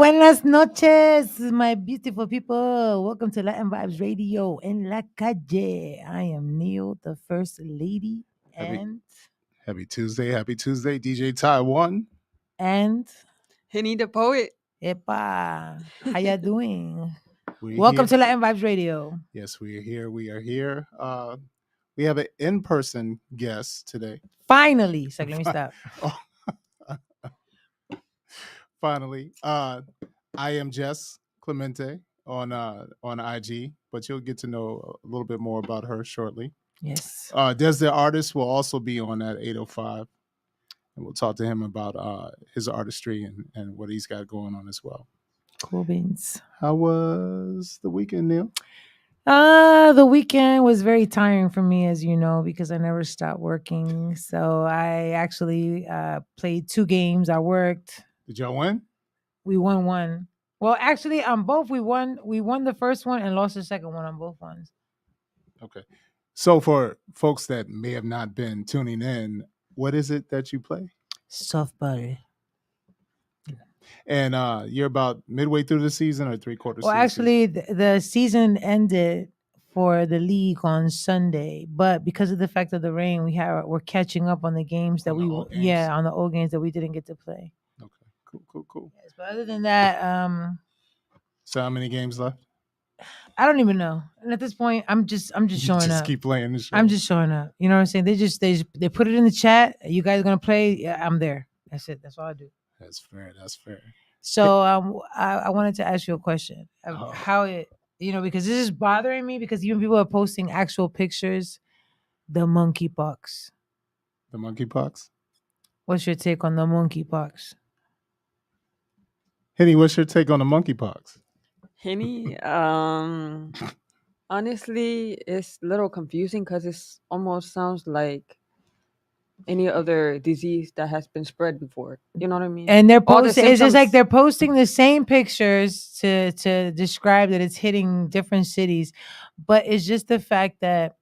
Buenas noches, my beautiful people. Welcome to Latin Vibes Radio en la calle. I am Neil, the first lady, Happy and Happy Tuesday, DJ Taiwan. and Henny the poet. Epa. How ya doing? We're Welcome to here. Latin Vibes Radio. Yes, we are here. We are here. We have an in-person guest today. Finally, so let me stop. Oh, finally, I am Jess Clemente on IG, but you'll get to know a little bit more about her shortly. Yes. Des the artist will also be on at 8:05, and we'll talk to him about his artistry and what he's got going on as well. Cool beans. How was the weekend, Neil? The weekend was very tiring for me, as you know, because I never stopped working. So I actually played 2 games. I worked. Did y'all win? We won one. Well, actually, on both we won. We won the first one and lost the second one on both ones. Okay. So for folks that may have not been tuning in, what is it that you play? Softball. And you're about midway through the season or 3/4 Well, season? actually, the season ended for the league on Sunday, but because of the fact of the rain, we're catching up on the games that On the we old games. yeah on the old games that we didn't get to play. Okay. Cool. Yes, but other than that, So how many games left? I don't even know. And at this point, I'm just You showing just up. keep playing the show. I'm just showing up. You know what I'm saying? They put it in the chat. You guys gonna play? Yeah, I'm there. That's it. That's all I do. That's fair. So I wanted to ask you a question of Oh. how it, because this is bothering me because even people are posting actual pictures. The monkeypox. The monkeypox? What's your take on the monkeypox? Henny, what's your take on the monkeypox? Henny, honestly, it's a little confusing because it almost sounds like any other disease that has been spread before. You know what I mean? And they're All the posting. It's just like symptoms- they're posting the same pictures to describe that it's hitting different cities, but it's just the fact that.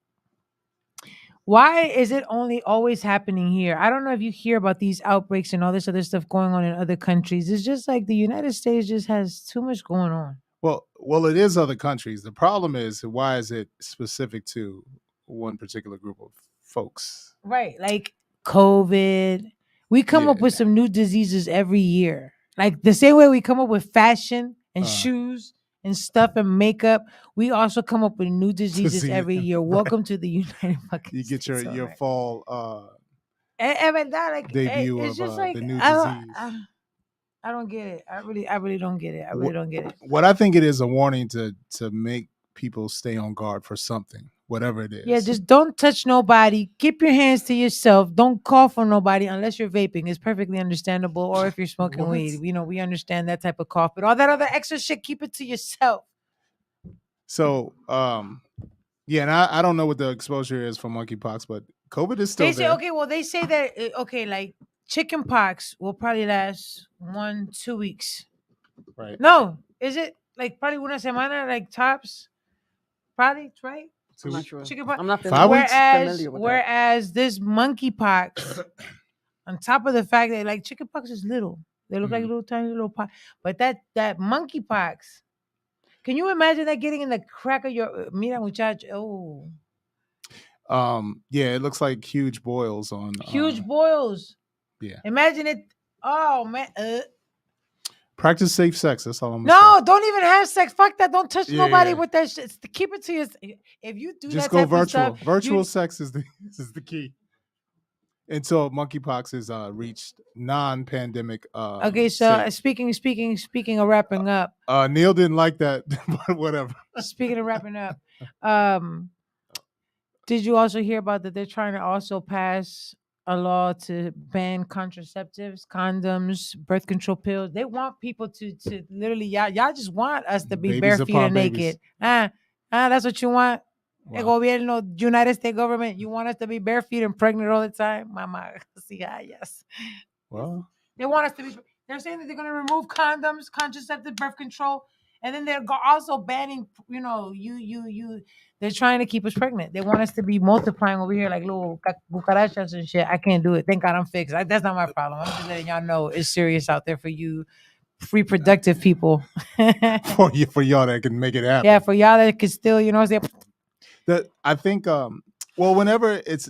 Why is it only always happening here? I don't know if you hear about these outbreaks and all this other stuff going on in other countries. It's just like the United States just has too much going on. Well, it is other countries. The problem is, why is it specific to one particular group of folks? Right. Like COVID. We come up with some new diseases every year. Like the same way we come up with fashion and shoes and stuff and makeup, we also come up with new diseases every year. Right. Welcome to the United fucking You get States. your fall like, debut it's of just like the new I disease. don't get it. I really don't get it. I really don't get it. What I think it is a warning to make people stay on guard for something, whatever it is. Yeah, just don't touch nobody. Keep your hands to yourself. Don't cough on nobody unless you're vaping. It's perfectly understandable. Or if you're smoking What? weed, we understand that type of cough. But all that other extra shit, keep it to yourself. So, yeah, and I don't know what the exposure is for monkeypox, but COVID is still They say there. okay. Well, they say that like chicken pox will probably last 1-2 weeks. Right. No, is it like probably una semana, like tops? Probably, right? I'm not sure. Chickenpox. I'm not 5 weeks? familiar with that. Whereas this monkeypox, on top of the fact that like chickenpox is little, they look like little tiny little pot, but that monkeypox, can you imagine that getting in the crack of your mira muchacho? Oh, Yeah, it looks like huge boils on huge boils. Yeah. Imagine it. Oh man. Practice safe sex. That's all I'm gonna No, don't even have sex. Fuck that. Don't touch Yeah, nobody yeah. with that shit. Keep it to yourself. If you do Just that go type virtual. of stuff, Virtual sex is the key. Until monkeypox is reached non-pandemic. Okay, so state. speaking of wrapping up. Neil didn't like that, but whatever. Speaking of wrapping up, did you also hear about that they're trying to also pass a law to ban contraceptives, condoms, birth control pills? They want people to literally y'all just want us to be Babies bare feet upon and naked. babies. That's what you want. El Wow. gobierno, United States government, you want us to be bare feet and pregnant all the time? Mama, yes. Well, They want us to be. They're saying that they're going to remove condoms, contraceptive, birth control, and then they're also banning. They're trying to keep us pregnant. They want us to be multiplying over here like little cucarachas and shit. I can't do it. Thank God I'm fixed. That's not my problem. I'm just letting y'all know it's serious out there for you reproductive people. for y'all that can make it happen. Yeah, for y'all that could still, you know, say, I think well, whenever it's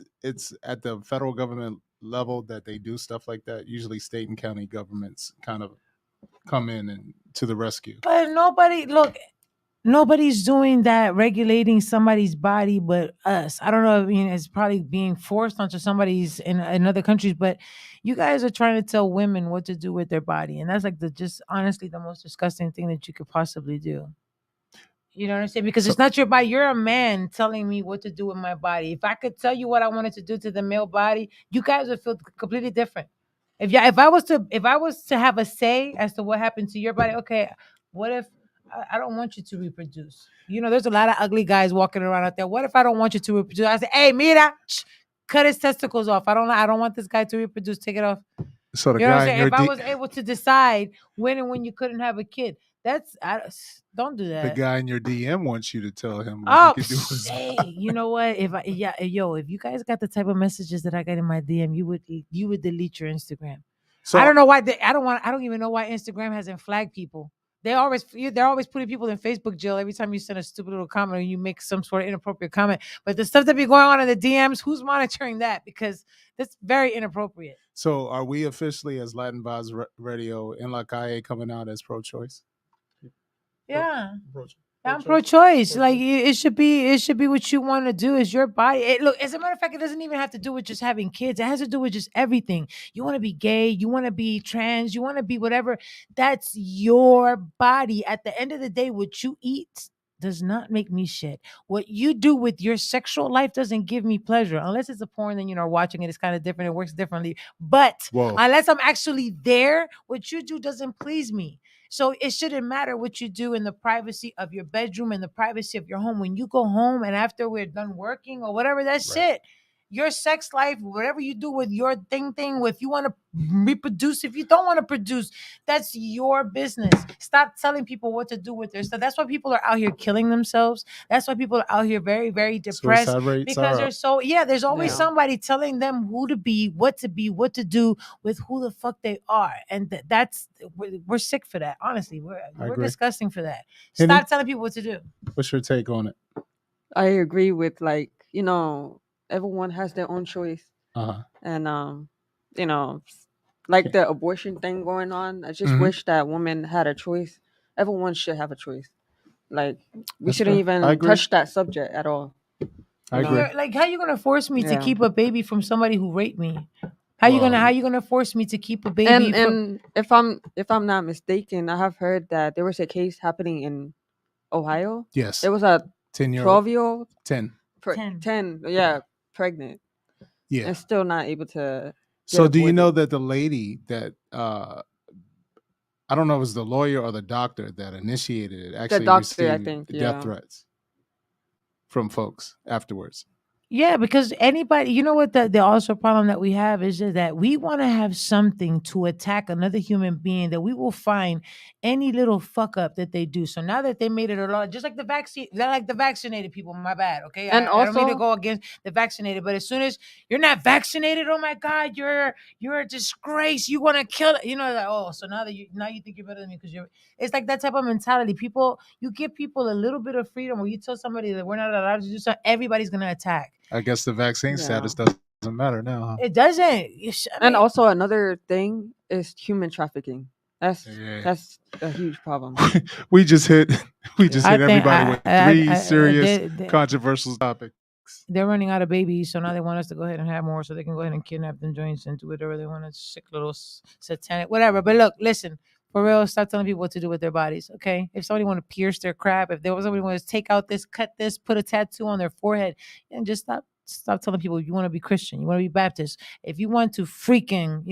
at the federal government level that they do stuff like that, usually state and county governments kind of come in and to the rescue. but nobody's doing that, regulating somebody's body but us. I don't know. I mean, it's probably being forced onto somebody's in other countries, but you guys are trying to tell women what to do with their body, and that's like the just honestly the most disgusting thing that you could possibly do. You know what I'm saying? Because So- it's not your body. You're a man telling me what to do with my body. If I could tell you what I wanted to do to the male body, you guys would feel completely different. If I was to have a say as to what happened to your body, okay, what if I don't want you to reproduce? You know, there's a lot of ugly guys walking around out there. What if I don't want you to reproduce? I say, hey, mira, cut his testicles off. I don't want this guy to reproduce. Take it off. So the You know what I'm guy in saying? your If I was able to decide when and when you couldn't have a kid, don't do the that. guy in your DM wants you to tell him what Oh, he can do. with his hey, body. you know what? If you guys got the type of messages that I got in my DM, you would delete your Instagram. So I don't know why. I don't even know why Instagram hasn't flagged people. They're always putting people in Facebook jail every time you send a stupid little comment or you make some sort of inappropriate comment. But the stuff that be going on in the DMs, who's monitoring that? Because that's very inappropriate. So are we officially as Latin Vibes Radio in La Calle coming out as pro-choice? Yeah. Pro-choice. I'm pro-choice. Like it should be what you want to do. It's your body. Look, as a matter of fact, it doesn't even have to do with just having kids. It has to do with just everything. You want to be gay, you want to be trans, you want to be whatever. That's your body. At the end of the day, what you eat does not make me shit. What you do with your sexual life doesn't give me pleasure. Unless it's a porn, then watching it is kind of different. It works differently. But Whoa. unless I'm actually there, what you do doesn't please me. So it shouldn't matter what you do in the privacy of your bedroom and the privacy of your home. When you go home and after we're done working or whatever, that's it. Your sex life, whatever you do with your thing, if you want to reproduce, if you don't want to produce, that's your business. Stop telling people what to do with their stuff. That's why people are out here killing themselves. That's why people are out here very, very depressed. Suicide rates Because are there's always somebody telling them who to be, what to do with who the fuck they are. And we're sick for that. Honestly, we're agree. disgusting for that. Henny? Stop telling people what to do. What's your take on it? I agree with everyone has their own choice, Uh-huh. and like the abortion thing going on. I just wish that women had a choice. Everyone should have a choice. Like we That's shouldn't fair. I even agree. touch that subject at all. I know? agree. Like, how you gonna force me to Yeah. keep a baby from somebody who raped me? How you gonna force me to keep a baby? And if I'm not mistaken, I have heard that there was a case happening in Ohio. Yes. There was a 10-year-old. 12-year-old 10. 10, pregnant. Yeah. And still not able to. So get do you aborted. know that the lady that I don't know if it was the lawyer or the doctor that initiated it actually doctor, I received think, death yeah. threats from folks afterwards? Yeah, because anybody, you know what the also problem that we have is just that we want to have something to attack another human being that we will find any little fuck up that they do. So now that they made it a law, just like the vaccine, they're like the vaccinated people. My bad, okay. And I don't mean to also- go against the vaccinated, but as soon as you're not vaccinated, oh my God, you're a disgrace. You want to kill it, like, so now you think you're better than me because it's like that type of mentality. You give people a little bit of freedom, or you tell somebody that we're not allowed to do something, everybody's gonna attack. I guess the vaccine Yeah. status doesn't matter now, huh? It doesn't. And also another thing is human trafficking. That's Yeah. that's a huge problem. we just hit I think everybody with three serious they- controversial topics. They're running out of babies, so now they want us to go ahead and have more, so they can go ahead and kidnap them joints and do whatever they want. To sick little satanic, whatever. But look, listen. For real, stop telling people what to do with their bodies, okay? If somebody want to pierce their crab, if there was somebody want to take out this, cut this, put a tattoo on their forehead, and just stop telling people you want to be Christian, you want to be Baptist. If you want to freaking,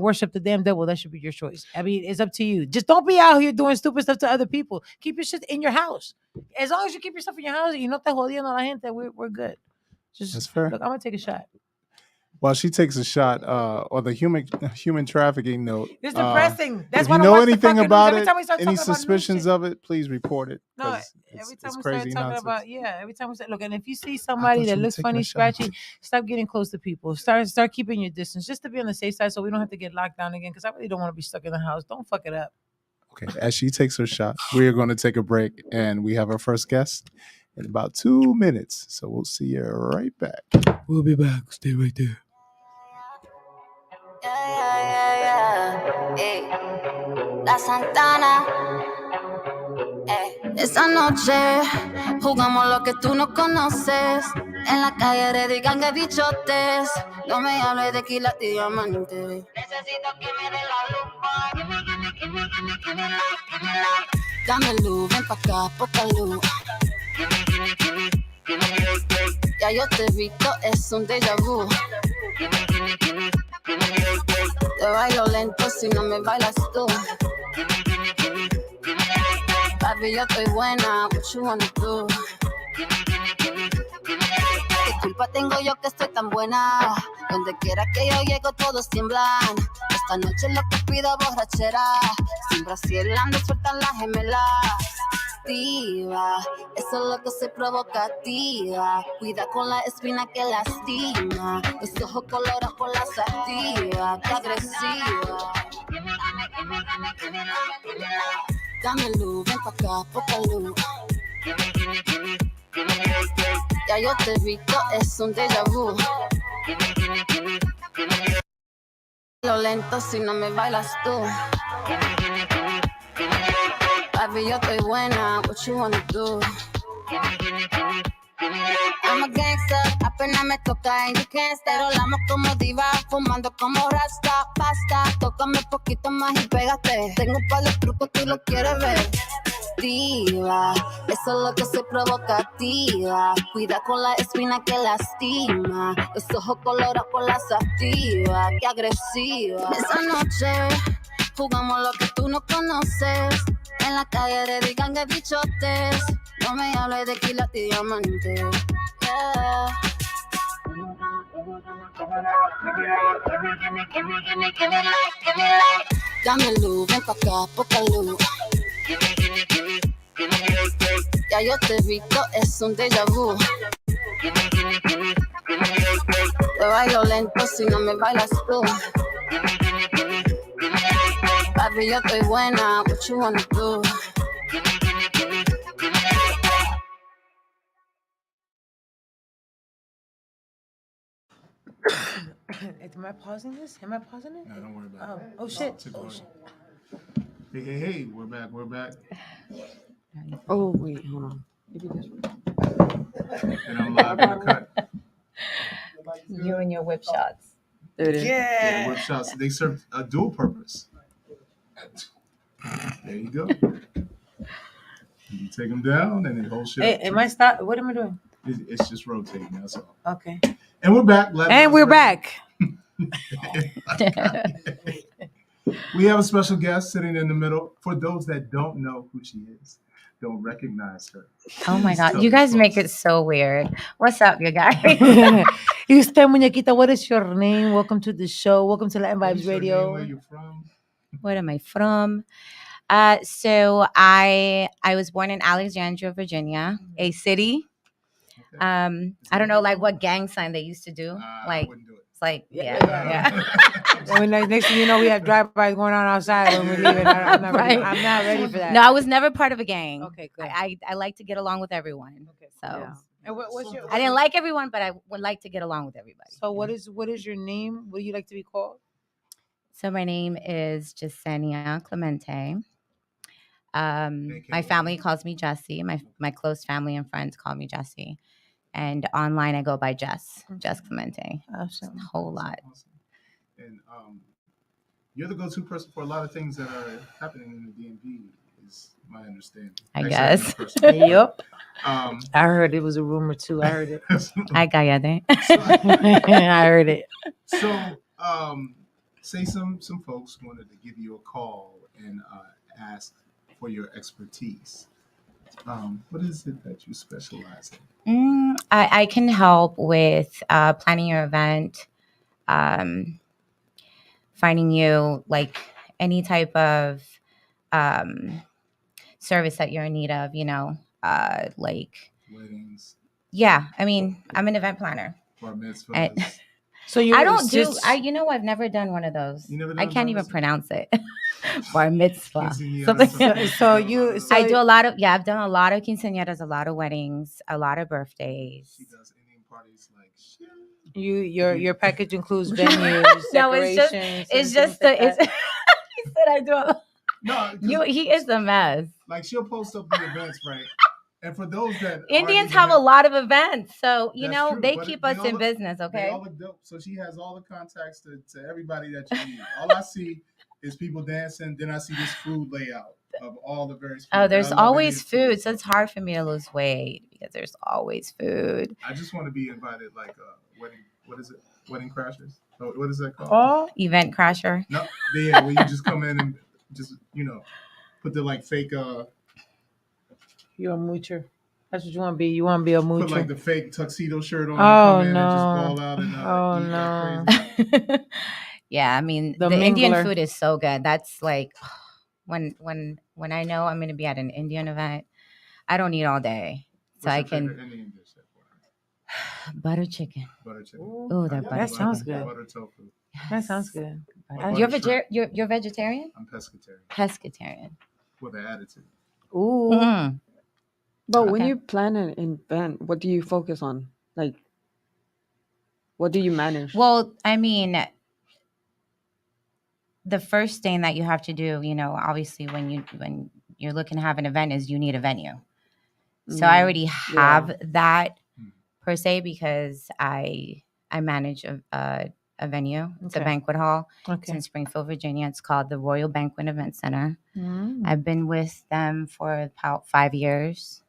worship the damn devil, that should be your choice. I mean, it's up to you. Just don't be out here doing stupid stuff to other people. Keep your shit in your house. As long as you keep your stuff in your house, no te jodiendo a la gente, we're good. That's fair. Look, I'm gonna take a shot. While she takes a shot on the human trafficking note, It's depressing. That's if why you I don't know watch the anything fucking news. about Every it, time we start any talking about news suspicions shit- of it, please report it. No, 'cause every time it's we crazy start talking nonsense. every time we start, look, and if you see somebody you that were looks taking a funny, shot. scratchy, stop getting close to people. Start keeping your distance just to be on the safe side so we don't have to get locked down again, because I really don't want to be stuck in the house. Don't fuck it up. Okay, as she takes her shot, we are going to take a break, and we have our first guest in about 2 minutes. So we'll see you right back. We'll be back. Stay right there. Ey, La Santana. Esa noche jugamos lo que tú no conoces. En la calle de digan que bichotes. No me hables de quilates y diamante. Necesito que me dé la lupa. Give me life. Dame luz, ven pa' acá, poca luz. Ya yo te he visto, es un déjà vu. Te bailo lento si no me bailas tú. Papi, yo estoy buena, what you wanna do? ¿Qué culpa tengo yo que estoy tan buena? Donde quiera que yo llego todos tiemblan. Esta noche lo que pido borrachera. Sin brasilando sueltan las gemelas. Diva, eso es lo que se provocativa. Cuida con la espina que lastima. Los ojos colorados por la sativa. Qué agresiva. Dame luz, ven pa' acá, poca luz. Ya yo te he visto, es un déjà vu. Lo lento si no me bailas tú. Papi, yo estoy buena, what you wanna do? I'm a gangster, apenas me toca and you can't stay. Rolamos como diva, fumando como rasta, pasta. Tócame un poquito más y pégate. Tengo un par de trucos, tú lo quieres ver. Diva, eso es lo que se provocativa. Cuida con la espina que lastima. Los ojos colorados por la sativa. Qué agresiva. Esa noche jugamos lo que tú no conoces. En la calle de digan que bichotes. No me hables de quilates y diamante. Yeah. Dame luz, ven pa' acá, poca luz. Ya yo te he visto, es un déjà vu. Te bailo lento si no me bailas tú. Papi, yo estoy buena, what you wanna do? Am I pausing this? Am I pausing it? No, don't worry about it. Oh shit. Hey, we're back. Oh wait, hold on. Maybe this one. And I'm live in the cut. You and your whip shots. There it is. Yeah, whip shots. They serve a dual purpose. There you go. You take them down and they hold shit. Hey, am I stop? What am I doing? It's just rotating. That's all. Okay. And we're back. We're back. We have a special guest sitting in the middle. For those that don't know who she is, don't recognize her. Oh my God. You guys make it so weird. What's up, you guys? Y usted, muñequita, what is your name? Welcome to the show. Welcome to Latin Vibes Radio. Where you from? Where am I from? So I was born in Alexandria, Virginia, a city. Okay. I don't know like what gang sign they used to do. I wouldn't do it. It's like yeah. And next thing you know, we have drive-bys going on outside when we're leaving. I'm not ready. I'm not ready for that. No, I was never part of a gang. Okay, good. I like to get along with everyone. Okay, so yeah. And what's your? I didn't like everyone, but I would like to get along with everybody. So what is your name? What do you like to be called? So my name is Jasenia Clemente. My family calls me Jessie. My close family and friends call me Jessie. And online I go by Jess Clemente. Awesome. A whole lot. Awesome. And you're the go-to person for a lot of things that are happening in the DMV, is my understanding. I guess. Yep. I heard it was a rumor too. I heard it. I cállate. I heard it. So, say some folks wanted to give you a call and ask for your expertise. What is it that you specialize in? I can help with planning your event, finding you like any type of service that you're in need of, like weddings. Yeah, I mean, I'm an event planner. Bar mitzvahs. So you I it's don't do. just I've never done one of those. You never I done can't bar even mitzvah? pronounce it. Bar mitzvah. Quinceañera, Something. so I do a lot of. Yeah, I've done a lot of quinceañeras, a lot of weddings, a lot of birthdays. She does Indian parties like shit. your package includes venues, No, it's just decorations, it's and just things the like it's. that. He said I do. No, He is a mess. like she'll post up the events, right? And for those that Indians have a lot of events, so That's true, they but keep they us all in look- business. they Okay. all look dope. So she has all the contacts to everybody that you need. All I see is people dancing. Then I see this food layout of all the various. Oh, Food. there's And I love always Indian food, so it's hard for me to lose weight because there's always food. I just want to be invited, like wedding. What is it? Wedding crashers. Oh, what is that called? Oh, Event crasher. No, yeah, where you just come in and just put the like fake you're a moocher. That's what you want to be. You want to be a moocher. put like the fake tuxedo shirt on Oh, and come in and just no. ball out and Oh, eat no. like crazy. Yeah, I mean The the Indian mingler. food is so good. That's like when I know I'm going to be at an Indian event, I don't eat all day, so What's I your can favorite Indian dish? butter chicken. Butter chicken. Ooh, that butter That sounds chicken. good. Butter tofu. That sounds good. Butter You're shrimp. you're vegetarian? I'm pescatarian Pescatarian. with an attitude. Ooh. Mm. But when Okay. you plan an event, what do you focus on? Like, what do you manage? Well, I mean, the first thing that you have to do, obviously when you're looking to have an event is you need a venue. So I already have that per se because I manage a venue. It's a Okay. banquet hall. It's Okay. in Springfield, Virginia. It's called the Royal Banquet Event Center. Mm. I've been with them for about 5 years.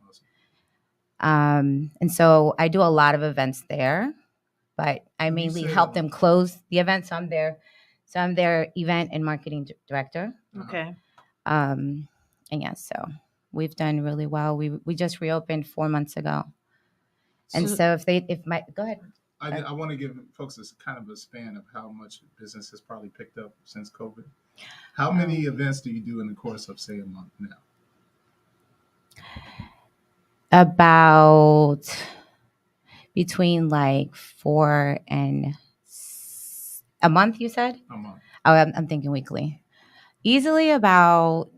Awesome. And so I do a lot of events there, but I When you mainly say, help them close the event. So I'm their event and marketing director. Okay. And yeah, so we've done really well. We just reopened 4 months ago. And so go ahead. I want to give folks a kind of a span of how much business has probably picked up since COVID. How many events do you do in the course of, say, a month now? About between like 4 and a month, you said? A month. Oh, I'm thinking weekly. Easily about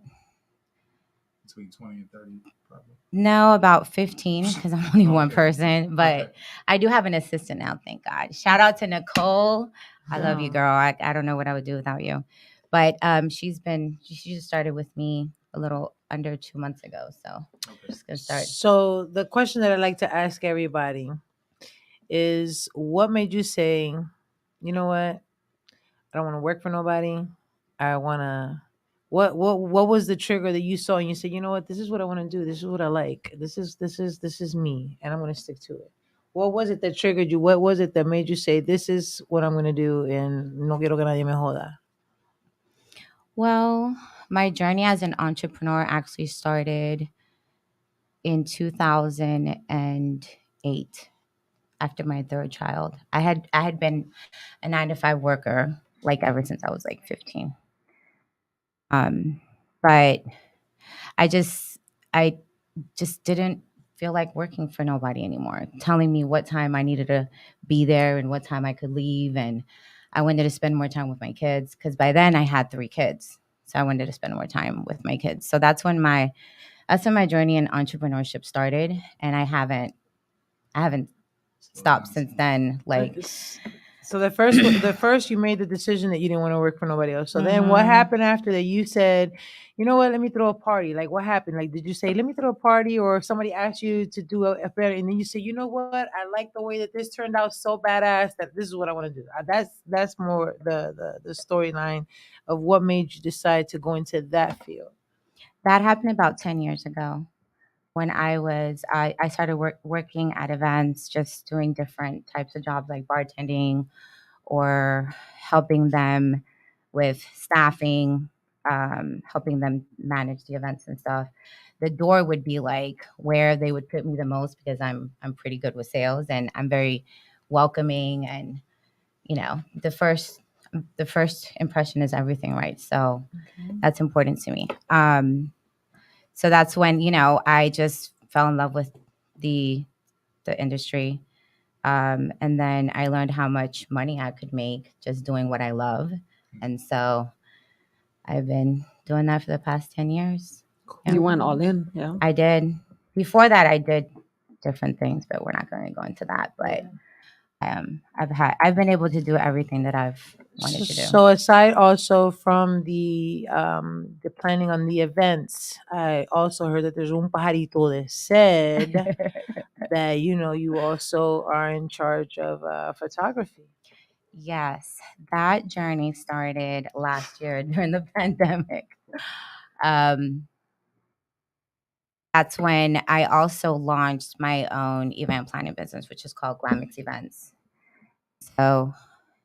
Between 20 and 30, probably. No, about 15 because I'm only one Okay. person, but Okay. I do have an assistant now, thank God. Shout out to Nicole. I love you, Wow. girl. I don't know what I would do without you. But she just started with me a little under 2 months ago. So Okay. just gonna start. So the question that I like to ask everybody is, what made you say, you know what? I don't want to work for nobody. I want to. What was the trigger that you saw and you said, you know what? This is what I want to do. This is what I like. This is me, and I'm going to stick to it. What was it that triggered you? What was it that made you say, this is what I'm going to do, and no quiero que nadie me joda? Well, my journey as an entrepreneur actually started in 2008 after my third child. I had been a 9-to-5 worker like ever since I was like 15. But I just didn't feel like working for nobody anymore, telling me what time I needed to be there and what time I could leave. And I wanted to spend more time with my kids because by then I had 3 kids. So I wanted to spend more time with my kids. So that's when my journey in entrepreneurship started. And I haven't stopped since then. Like, So the first you made the decision that you didn't want to work for nobody else. So then what happened after that? You said, you know what, let me throw a party. Like, what happened? Like, did you say, let me throw a party, or somebody asked you to do a better, and then you say, you know what, I like the way that this turned out so badass that this is what I want to do. That's more the storyline of what made you decide to go into that field. that happened about 10 years ago when I started working at events, just doing different types of jobs like bartending or helping them with staffing, helping them manage the events and stuff. The door would be like where they would put me the most because I'm pretty good with sales and I'm very welcoming, and the first impression is everything, right? So that's important to me. So that's when I just fell in love with the industry. And then I learned how much money I could make just doing what I love. And so I've been doing that for the past 10 years. You went all in, yeah. I did. Before that, I did different things, but we're not going to go into that. But I've been able to do everything that I've wanted to do. So aside also from the planning on the events, I also heard that there's un pajarito that said that you also are in charge of photography. Yes, that journey started last year during the pandemic. That's when I also launched my own event planning business, which is called Glamix Events. So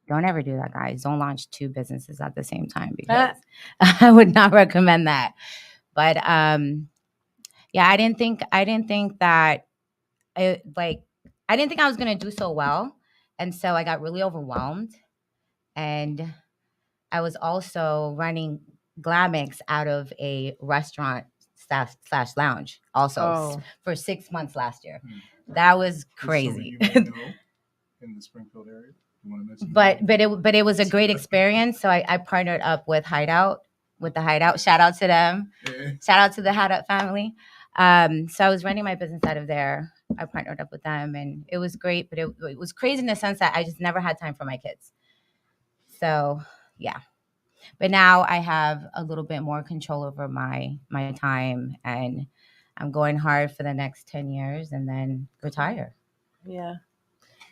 don't ever do that, guys. Don't launch two businesses at the same time because I would not recommend that. But yeah, I didn't think that I didn't think I was gonna do so well, and so I got really overwhelmed. And I was also running Glamix out of a restaurant slash lounge also for 6 months last year. That was crazy. In the Springfield area, you want to mention? But it was a great experience. So I partnered up with the Hideout. Shout out to them. Yeah. Shout out to the Hideout family. So I was running my business out of there. I partnered up with them, and it was great. But it was crazy in the sense that I just never had time for my kids. So yeah. But now I have a little bit more control over my time, and I'm going hard for the next 10 years and then retire. Yeah.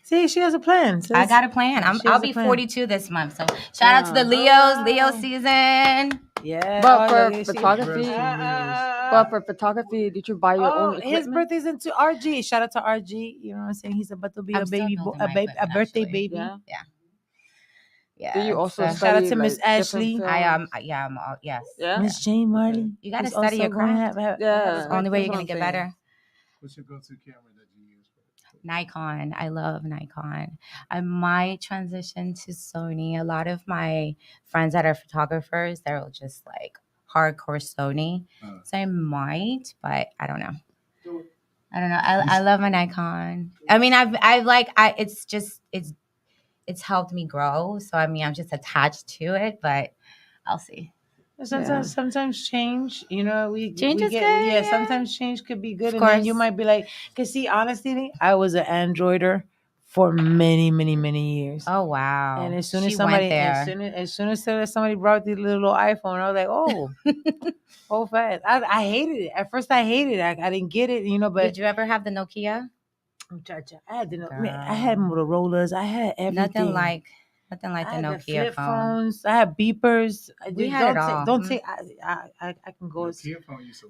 See, she has a plan. I got a plan. I'll be 42 this month. So shout out to the Leos, Leo season. Yeah. But for photography, did you buy your own equipment? His birthday's into RG. Shout out to RG. You know what I'm saying? He's about to be a birthday baby. Yeah. Yeah. Do you also study, shout out to Miss Ashley? I am. Yeah, I'm. Yes. Yeah. Miss Jane Marley. You gotta study your craft. Yeah. It's the only way you're gonna get better. What's your go-to camera that you use? Nikon. I love Nikon. I might transition to Sony. A lot of my friends that are photographers, they're just like hardcore Sony. So I might, but I don't know. I love my Nikon. I mean, it's helped me grow. So I mean, I'm just attached to it, but I'll see. Sometimes change, change is good. Yeah, sometimes change could be good. And then you might be like, because see, honestly, I was an Androider for many, many, many years. Oh wow. And as soon as somebody brought the little iPhone, I was like, oh fast. I hated it. At first I hated it. I didn't get it, but did you ever have the Nokia? I had Motorola's. I had everything. Nothing like the Nokia phones. I had beepers. We had it all. Don't take. I can go. Nokia phone used to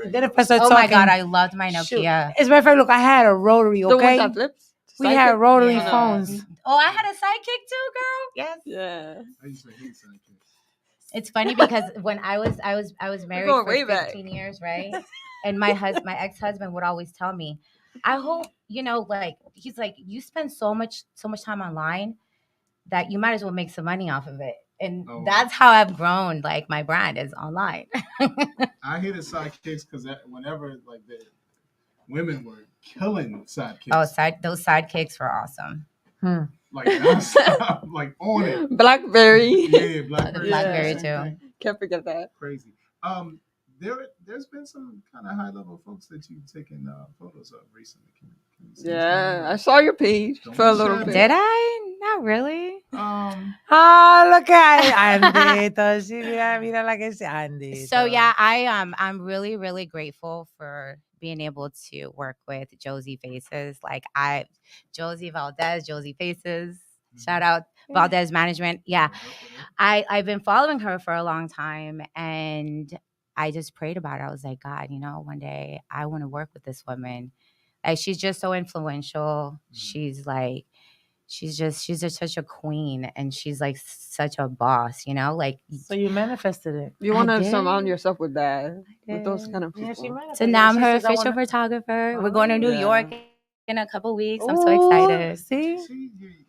then if I start talking, my God, I loved my Nokia. As a matter of fact, look, I had a rotary. Okay, the one that flips. We had rotary phones. Oh, I had a sidekick too, girl. Yes. Yeah. I used to hate sidekicks. It's funny because when I was married for 15 years, right? And my ex-husband would always tell me, I hope, he's like, you spend so much time online that you might as well make some money off of it. And that's how I've grown, like, my brand is online. I hated sidekicks because whenever, like, the women were killing sidekicks. Oh, those sidekicks were awesome. Like, nonstop, like, on it. Blackberry. Yeah, Blackberry. The Blackberry, too. Can't forget that. Crazy. There's been some kind of high-level folks that you've taken photos of recently. Can yeah, I saw your page for a little bit. Did I? Not really. Look at Andy. So yeah, I'm really, really grateful for being able to work with Josie Faces. Josie Valdez, Josie Faces. Shout out Valdez Management. Yeah, I've been following her for a long time, and I just prayed about it. I was like, God, one day I want to work with this woman. Like, she's just so influential. She's just such a queen, and she's like such a boss, Like, so you manifested it. You want to surround yourself with those kind of people. Yeah, so now I'm her official photographer. We're going to New York in a couple weeks. I'm so excited. See,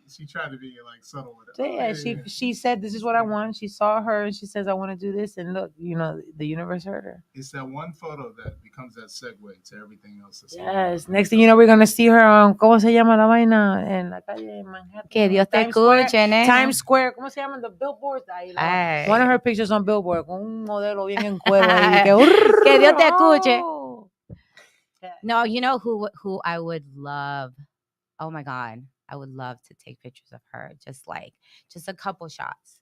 she tried to be like subtle with it. So yeah, she said, "This is what I want." She saw her and she says, "I want to do this." And look, the universe heard her. It's that one photo that becomes that segue to everything else. Yes. Next thing you know, we're gonna see her on ¿cómo se llama la vaina? En la calle de Manhattan. Que Dios te Times Square. escuche, nena. Times Square. ¿Cómo se llaman the billboards? Ahí Ay. one of her pictures on billboard con un modelo bien en cuero ahí. Que Dios te escuche. Oh. No, you know who I would love. Oh my God, I would love to take pictures of her. Just a couple shots.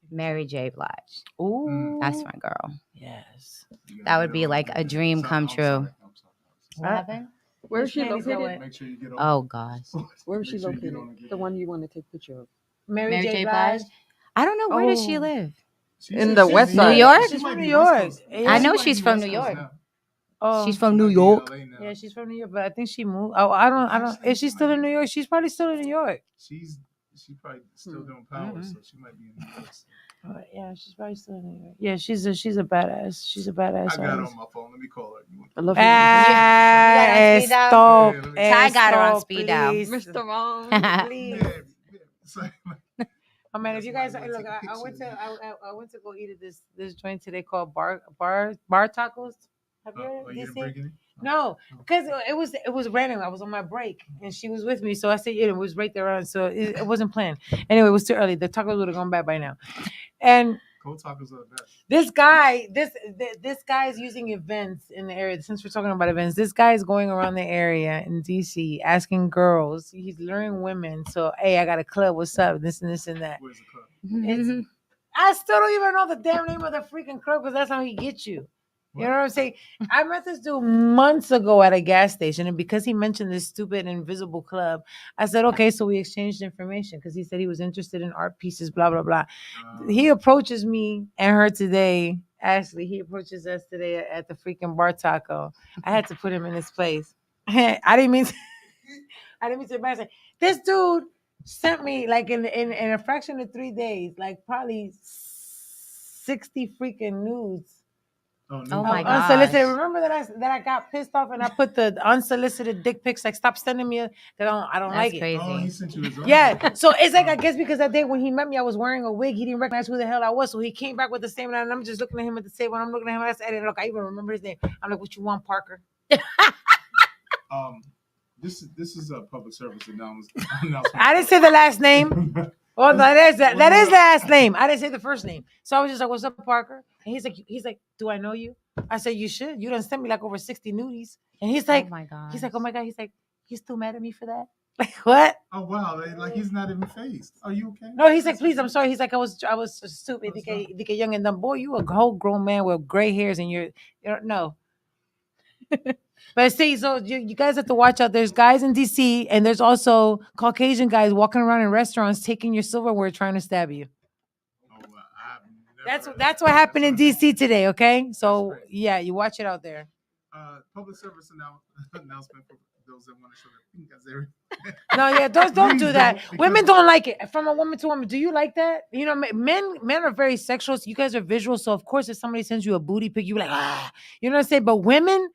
Mary J. Blige. Ooh, that's my girl. Yes, that would be like a dream come true. What happened? Where is she located? Make sure you get Oh gosh, where is she located? The one you want to take a picture of? Mary J. Blige. I don't know, where does she live? In the West Side. New York? She's from New York. I know she's from New York. Oh, she's from New York. Yeah, she's from New York, but I think she moved. Oh, I don't. Is she still in New York? She's probably still in New York. She probably still doing power, so she might be in New York. Yeah, she's probably still in New York. Yeah, she's a badass. She's a badass. I got her on my phone. Let me call her. I love her. Stop. Ty got her on speed dial. Mr. Ron. Please. Oh man, if you guys look, I went to go eat at this joint today called bar tacos. Have you heard of DC? No, because it was random. I was on my break and she was with me, so I said it was right there on. So it wasn't planned. Anyway, it was too early. The tacos would have gone bad by now. And cold tacos are the best. This guy is using events in the area. Since we're talking about events, this guy is going around the area in DC asking girls. He's luring women. So, hey, I got a club. What's up? This and this and that. Where's the club? I still don't even know the damn name of the freaking club because that's how he gets you. You know what I'm saying? I met this dude months ago at a gas station, and because he mentioned this stupid invisible club, I said, okay, so we exchanged information because he said he was interested in art pieces, blah, blah, blah. He approaches me and her today. Ashley, he approaches us today at the freaking bar taco. I had to put him in his place. I didn't mean to embarrass him. This dude sent me, like, in a fraction of 3 days, like probably 60 freaking nudes. Oh my god! Unsolicited. Remember that I got pissed off and I put the unsolicited dick pics. Like, stop sending me. I don't like crazy. it. Oh, he sent you his own. Yeah. So it's like, I guess because that day when he met me, I was wearing a wig. He didn't recognize who the hell I was, so he came back with the same. And I'm just looking at him at the same. When I'm looking at him, I said, "Look, I even remember his name." I'm like, "What you want, Parker?" This is a public service announcement. I didn't say the last name. Well, that is the last name. I didn't say the first name. So I was just like, "What's up, Parker?" And he's like, "Do I know you?" I said, "You should. You done sent me like over 60 nudies." And he's like, "Oh my god." He's like, "Oh my god." He's like, "You still mad at me for that?" Like, what? Oh wow! Like, he's not even phased. Are you okay? No, he's like, "Please, I'm sorry." He's like, I was stupid. DK young and dumb. Boy, you a whole grown man with gray hairs and you're no. But see, so you guys have to watch out. There's guys in DC and there's also Caucasian guys walking around in restaurants taking your silverware trying to stab you. Oh, well, that's what happened in DC today, okay? So yeah, you watch it out there. Public service announcement for those that want to show their pink as No, yeah, don't do that. Women don't like it. From a woman to woman, do you like that? You know, men are very sexual. So you guys are visual. So of course, if somebody sends you a booty pic, you're like, you know what I'm saying? But women,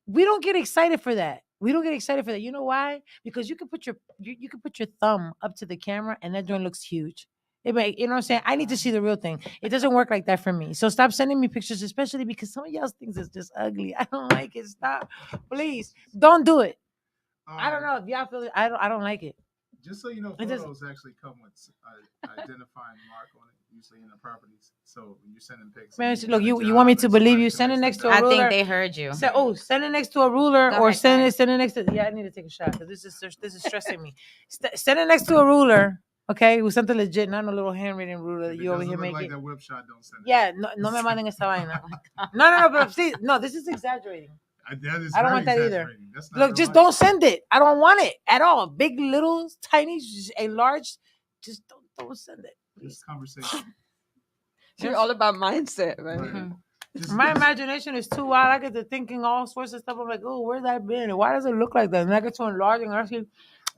we don't get excited for that. We don't get excited for that. You know why? Because you can put your thumb up to the camera and that joint looks huge. You know what I'm saying? I need to see the real thing. It doesn't work like that for me. So stop sending me pictures, especially because some of y'all's things is just ugly. I don't like it. Stop. Please. Don't do it. I don't know if y'all feel it. I don't like it. Just so you know, photos actually come with identifying mark on it, usually in the properties. So when you're sending pics. Man, look, you want me to believe you? Send it next to a ruler. I think they heard you. Send it next to a ruler or send it next to. Yeah, I need to take a shot because this is stressing me. Send it next to a ruler. Okay, with something legit, not a little handwritten ruler that you over here making. Like that web shot, don't send it. Yeah, no me manden esa vaina. No, but please, no, this is exaggerating. I don't want that either. Look, just don't send it. I don't want it at all. Big, little, tiny, a large, just don't send it. This conversation. You're all about mindset, right? Mm-hmm. My imagination is too wild. I get to thinking all sorts of stuff. I'm like, oh, where's that been? And why does it look like that? And I get to enlarging, I see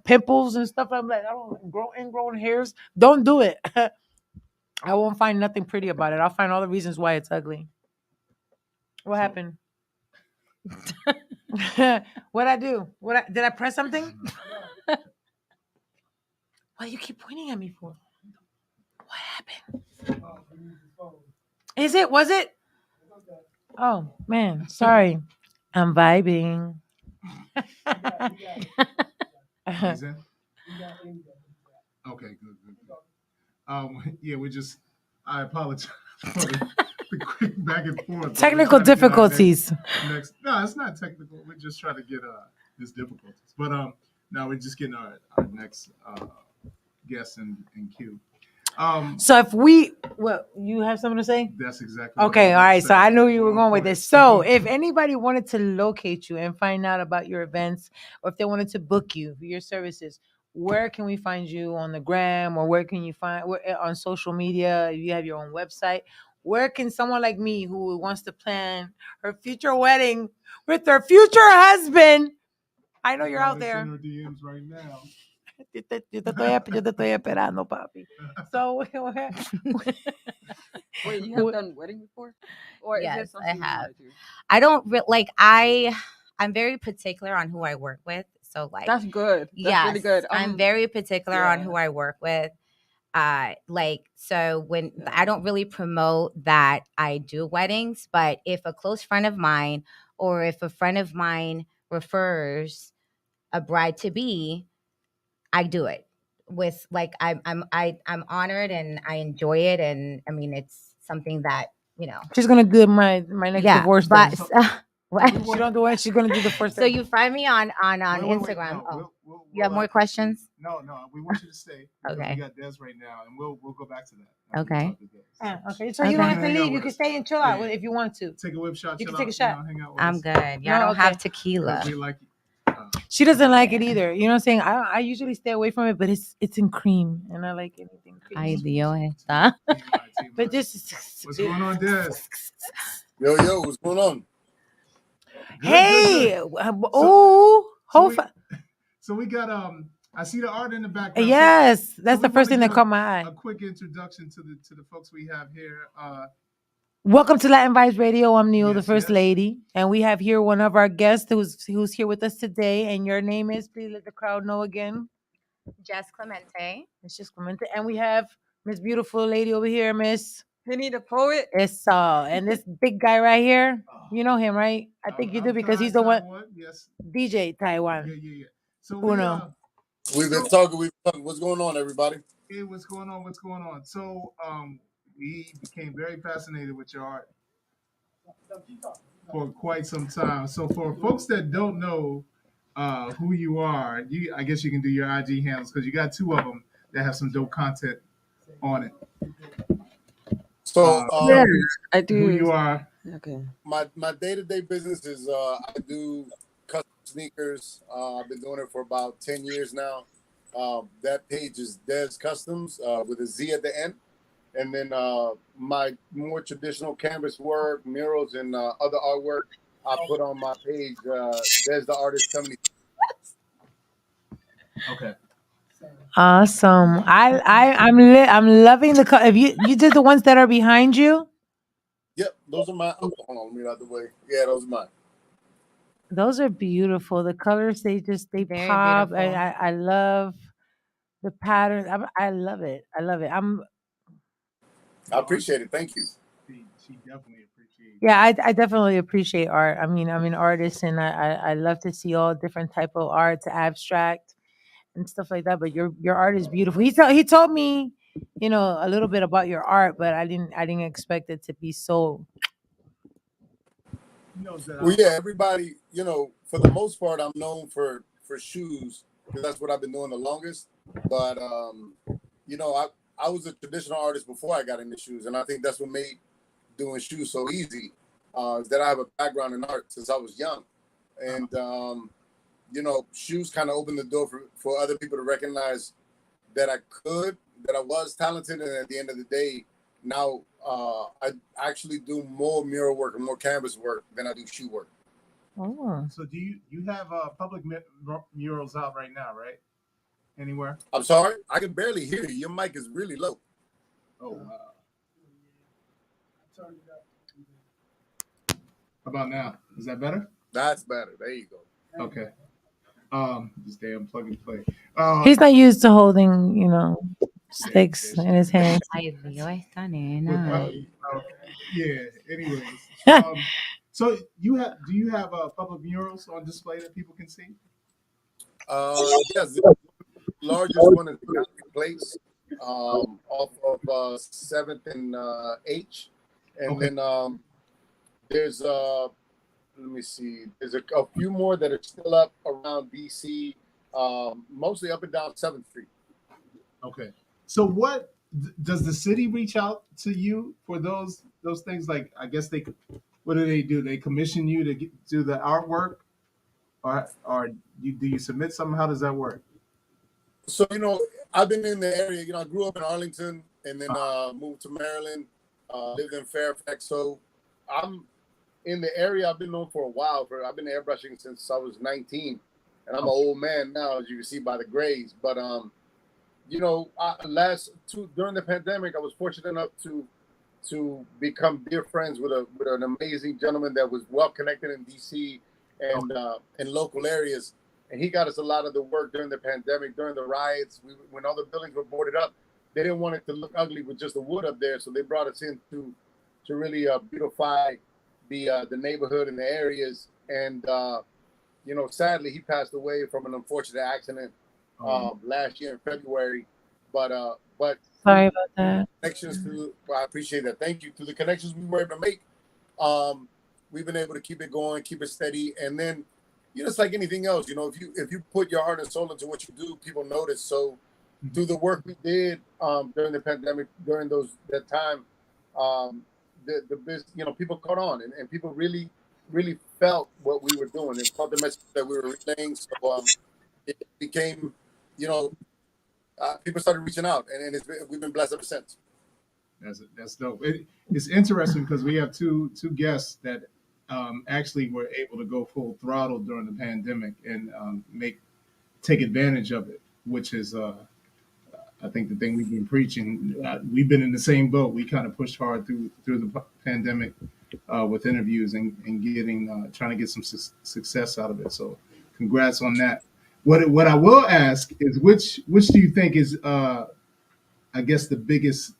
pimples and stuff. I'm like, I don't ingrown hairs. Don't do it. I won't find nothing pretty about it. I'll find all the reasons why it's ugly. What happened? What'd I do? Did I press something? What do you keep pointing at me for? What happened? Is it? Was it? Oh man, sorry. I'm vibing. Is that? Okay, good, good, good. Yeah, we just. I apologize for the quick back and forth. Technical difficulties. Next, no, it's not technical. We're just trying to get this difficulties. But now we're just getting our next guest in queue. So if we, what, you have something to say? That's exactly. What Okay, I was all about right. to So say. I knew you were Well, going with go this. ahead. So if anybody wanted to locate you and find out about your events, or if they wanted to book you for your services, where can we find you on the gram, or where can you find on social media? If you have your own website, where can someone like me who wants to plan her future wedding with her future husband? I know you're out there. In our DMs right now. Yo te estoy esperando, papi. So, Wait, you have done wedding before, or is Yes, it something I you have. want to do? I don't like I'm very particular on who I work with. So like That's good. That's yes, really good. I'm very particular on yeah. who I work with. Like so when I don't really promote that I do weddings, but if a close friend of mine or if a friend of mine refers a bride to be, I do it with like I'm honored and I enjoy it, and I mean it's something that she's gonna do my next divorce. But Thing. what? She don't do it. She's gonna do the first. So you find me on Wait, Instagram. no, You have more questions? No, we want you to stay. Okay. We got Des right now, and we'll go back to that. Okay. Okay, so you don't have to leave. You can stay and chill out if you want to. Take a whip shot. You can take a shot. Hang out with I'm us. good. Y'all don't have tequila. We like it. She doesn't like it either. You know what I'm saying? I usually stay away from it, but it's in cream, and I like anything cream. Ay, Dios, está. But just what's going on, Des? Yo, what's going on? Hey, So we got I see the art in the background. Yes, that's the first thing that caught my eye. A quick introduction to the folks we have here. Welcome to Latin Vibes Radio. I'm Neil, the First Lady, and we have here one of our guests who's here with us today. And your name is, please let the crowd know again. Jess Clemente. It's just Clemente, and we have Miss Beautiful Lady over here, Miss Penny the Poet. It's and this big guy right here. You know him, right? I think you do because he's the one. Yes. DJ Taiwan. Yeah. So we've been talking. What's going on, everybody? Hey, what's going on? So we became very fascinated with your art for quite some time. So for folks that don't know who you are, I guess you can do your IG handles because you got two of them that have some dope content on it. So I do. Who you are? Okay. My day-to-day business is I do custom sneakers. I've been doing it for about 10 years now. That page is Des Customs with a Z at the end. And then my more traditional canvas work, murals, and other artwork I put on my page. Des the Artist 70. Okay. Awesome. I'm loving the color. If you did the ones that are behind you. Yep, those are mine. Oh, hold on, let me get out the way. Yeah, those are mine. Those are beautiful. The colors they Very pop. beautiful. I love the pattern. I love it. I appreciate it. Thank you. She definitely appreciates. Yeah, I definitely appreciate art. I mean, I'm an artist, and I love to see all different type of arts, abstract and stuff like that. But your art is beautiful. He told me, a little bit about your art, but I didn't expect it to be so. Well, yeah, everybody, for the most part, I'm known for shoes because that's what I've been doing the longest. But I was a traditional artist before I got into shoes, and I think that's what made doing shoes so easy. Is that I have a background in art since I was young, and shoes kind of opened the door for other people to recognize that I was talented, and at the end of the day, now I actually do more mural work and more canvas work than I do shoe work. Oh. So do you have public murals out right now, right? Anywhere? I'm sorry, I can barely hear you. Your mic is really low. Oh, wow. How about now? Is that better? That's better. There you go. Okay. This damn plug and play. He's not used to holding, sticks yeah, in his hands. Ay, Dios, esta with, nena. yeah. Anyways, so do you have public murals on display that people can see? Yes, the largest one is the Glamix place, off of 7th and H, and Okay. then there's let me see, there's a few more that are still up around DC, mostly up and down 7th Street. Okay. So what does the city reach out to you for those things? Like, I guess what do? They commission you to do the artwork, or do you submit something? How does that work? So I've been in the area. I grew up in Arlington and then moved to Maryland, lived in Fairfax. So I'm in the area. I've been known for a while. I've been airbrushing since I was 19, and I'm an old man now, as you can see by the grays. But during the pandemic, I was fortunate enough to become dear friends with an amazing gentleman that was well connected in DC and in local areas. And he got us a lot of the work during the pandemic, during the riots. When all the buildings were boarded up, they didn't want it to look ugly with just the wood up there. So they brought us in to really beautify the neighborhood and the areas. And, sadly, he passed away from an unfortunate accident last year in February. But Sorry about that. Connections I appreciate that. Thank you. Through the connections we were able to make, we've been able to keep it going, keep it steady. And then, it's like anything else, if you put your heart and soul into what you do, people notice. So through the work we did during the pandemic, during that time, the business, people caught on and people really, really felt what we were doing. They felt the message that we were relaying. So it became, people started reaching out, and we've been blessed ever since. That's dope. It's interesting because we have two guests that actually were able to go full throttle during the pandemic and take advantage of it, which is I think the thing we've been preaching. We've been in the same boat. We kind of pushed hard through the pandemic with interviews and getting trying to get some success out of it. So congrats on that. What I will ask is which do you think is I guess the biggest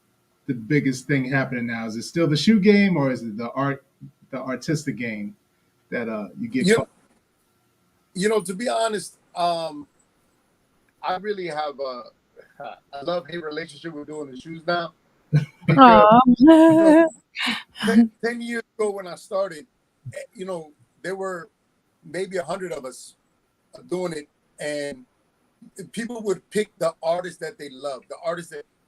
thing happening now? Is it still the shoe game, or is it the artistic game that you get? To be honest, I really have a love-hate relationship with doing the shoes now. Because, 10 years ago when I started, there were maybe 100 of us doing it, and people would pick the artist that they love,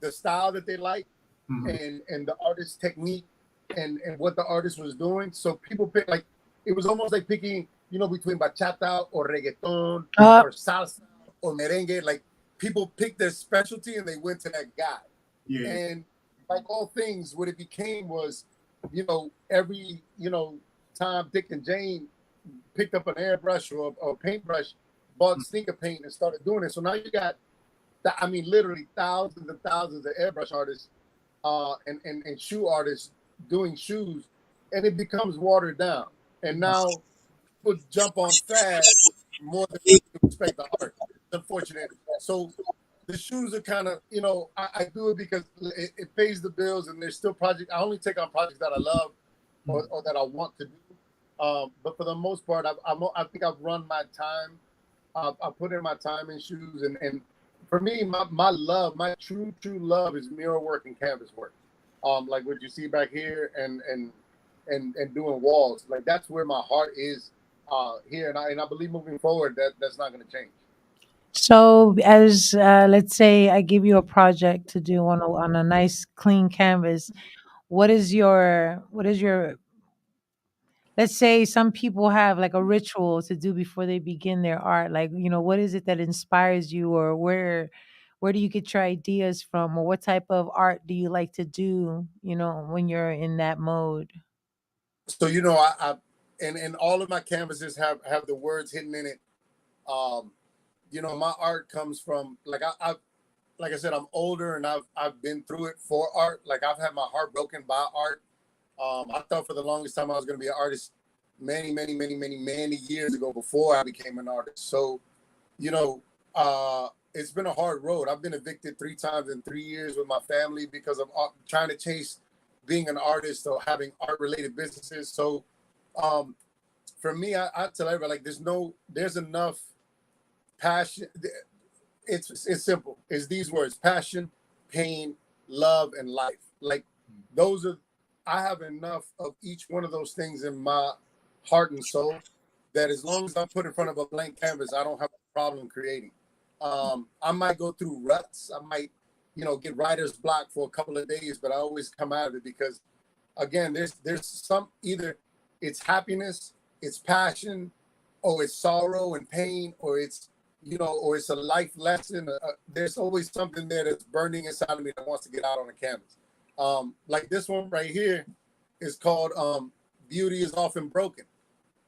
the style that they like, and the artist technique and what the artist was doing. So people pick, like, it was almost like picking, between bachata or reggaeton or salsa or merengue. Like, people picked their specialty and they went to that guy. Yeah. And like all things, what it became was, every, time Dick and Jane picked up an airbrush or a paintbrush, bought sneaker paint and started doing it. So now you got, literally thousands and thousands of airbrush artists and shoe artists doing shoes, and it becomes watered down. And now people jump on fads more than they respect the art. It's unfortunate. So the shoes are kind of, I do it because it pays the bills, and there's still projects. I only take on projects that I love or that I want to do. But for the most part, I think I've run my time. I put in my time in shoes, and for me, my love, my true love is mirror work and canvas work. Like what you see back here, and doing walls. Like, that's where my heart is here, and I believe moving forward that's not going to change. So, as let's say I give you a project to do on a nice clean canvas, what is your let's say some people have like a ritual to do before they begin their art. Like, what is it that inspires you, or where do you get your ideas from, or what type of art do you like to do, when you're in that mode? So I and all of my canvases have the words hidden in it. My art comes from, like, like I said, I'm older and I've been through it for art. Like, I've had my heart broken by art. I thought for the longest time I was going to be an artist many years ago before I became an artist. So you know, it's been a hard road. I've been evicted 3 times in 3 years with my family because of trying to chase being an artist or having art related businesses. So for me, I tell everybody, like, there's enough passion. It's simple. It's these words: passion, pain, love, and life. Like, I have enough of each one of those things in my heart and soul that as long as I'm put in front of a blank canvas, I don't have a problem creating. I might go through ruts. I might, get writer's block for a couple of days, but I always come out of it because, again, there's some, either it's happiness, it's passion, or it's sorrow and pain, or it's, or it's a life lesson. There's always something there that's burning inside of me that wants to get out on the canvas. Like this one right here is called Beauty is Often Broken.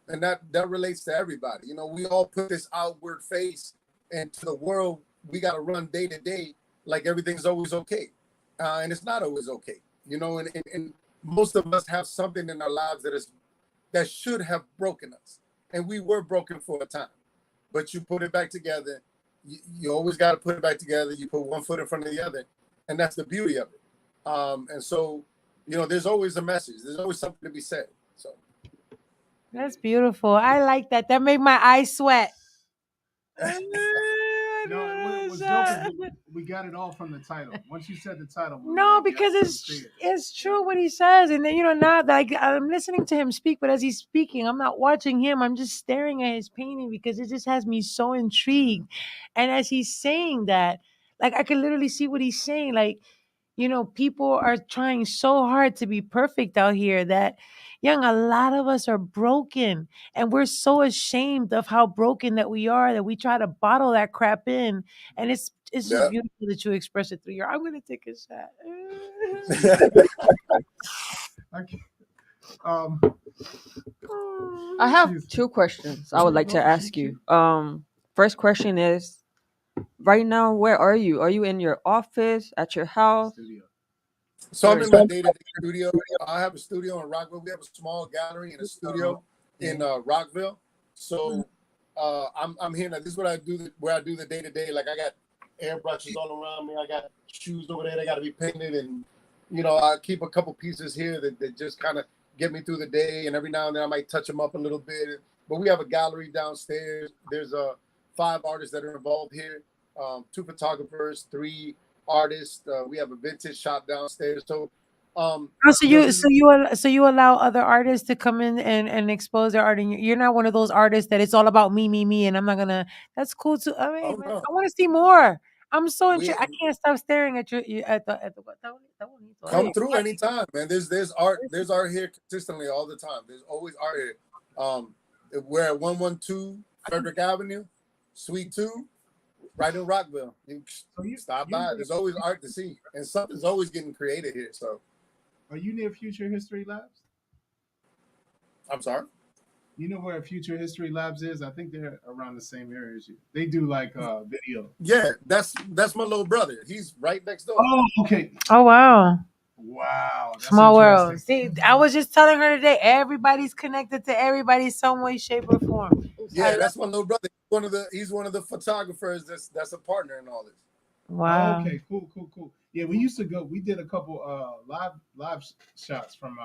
And that relates to everybody. We all put this outward face, and to the world, we got to run day to day like everything's always okay. And it's not always okay. And most of us have something in our lives that should have broken us. And we were broken for a time. But you put it back together. You always got to put it back together. You put one foot in front of the other. And that's the beauty of it. And so, there's always a message. There's always something to be said. So That's beautiful. I like that. That made my eyes sweat. No, it was dope. We got it all from the title. Once you said the title, No, because it's true what he says, and then now like I'm listening to him speak, but as he's speaking, I'm not watching him. I'm just staring at his painting because it just has me so intrigued. And as he's saying that, like I can literally see what he's saying. Like, people are trying so hard to be perfect out here that, a lot of us are broken, and we're so ashamed of how broken that we are that we try to bottle that crap in. And it's just beautiful that you express it through your. I'm gonna take a shot. Okay. I have 2 questions I would like to ask you. First question is, right now, where are you? Are you in your office, at your house? So I'm in my day-to-day studio. I have a studio in Rockville. We have a small gallery and a studio in Rockville. So I'm here now. This is what I do. Where I do the day-to-day. Like, I got airbrushes all around me. I got shoes over there that got to be painted, and I keep a couple pieces here that just kind of get me through the day. And every now and then I might touch them up a little bit. But we have a gallery downstairs. There's 5 artists that are involved here. 2 photographers, 3 artists. We have a vintage shop downstairs. So, so you allow other artists to come in and expose their art, and you're not one of those artists that it's all about me, and I'm not gonna. That's cool too. I mean, man, no. I want to see more. I'm so interested. I can't stop staring at at the Come through anytime, man. There's art here consistently all the time. There's always art here. We're at 112 Frederick Avenue, Suite 2. Right in Rockville. You stop by. There's always art to see, and something's always getting created here. So, are you near Future History Labs? I'm sorry. You know where Future History Labs is? I think they're around the same area as you. They do like video. Yeah, that's my little brother. He's right next door. Oh, okay. Oh, wow. Wow. Small world. See, I was just telling her today, everybody's connected to everybody some way, shape, or form. Yeah, that's my little brother. He's one of the photographers that's a partner in all this. Wow. Oh, okay, cool. Yeah, we used to go. We did a couple live shots from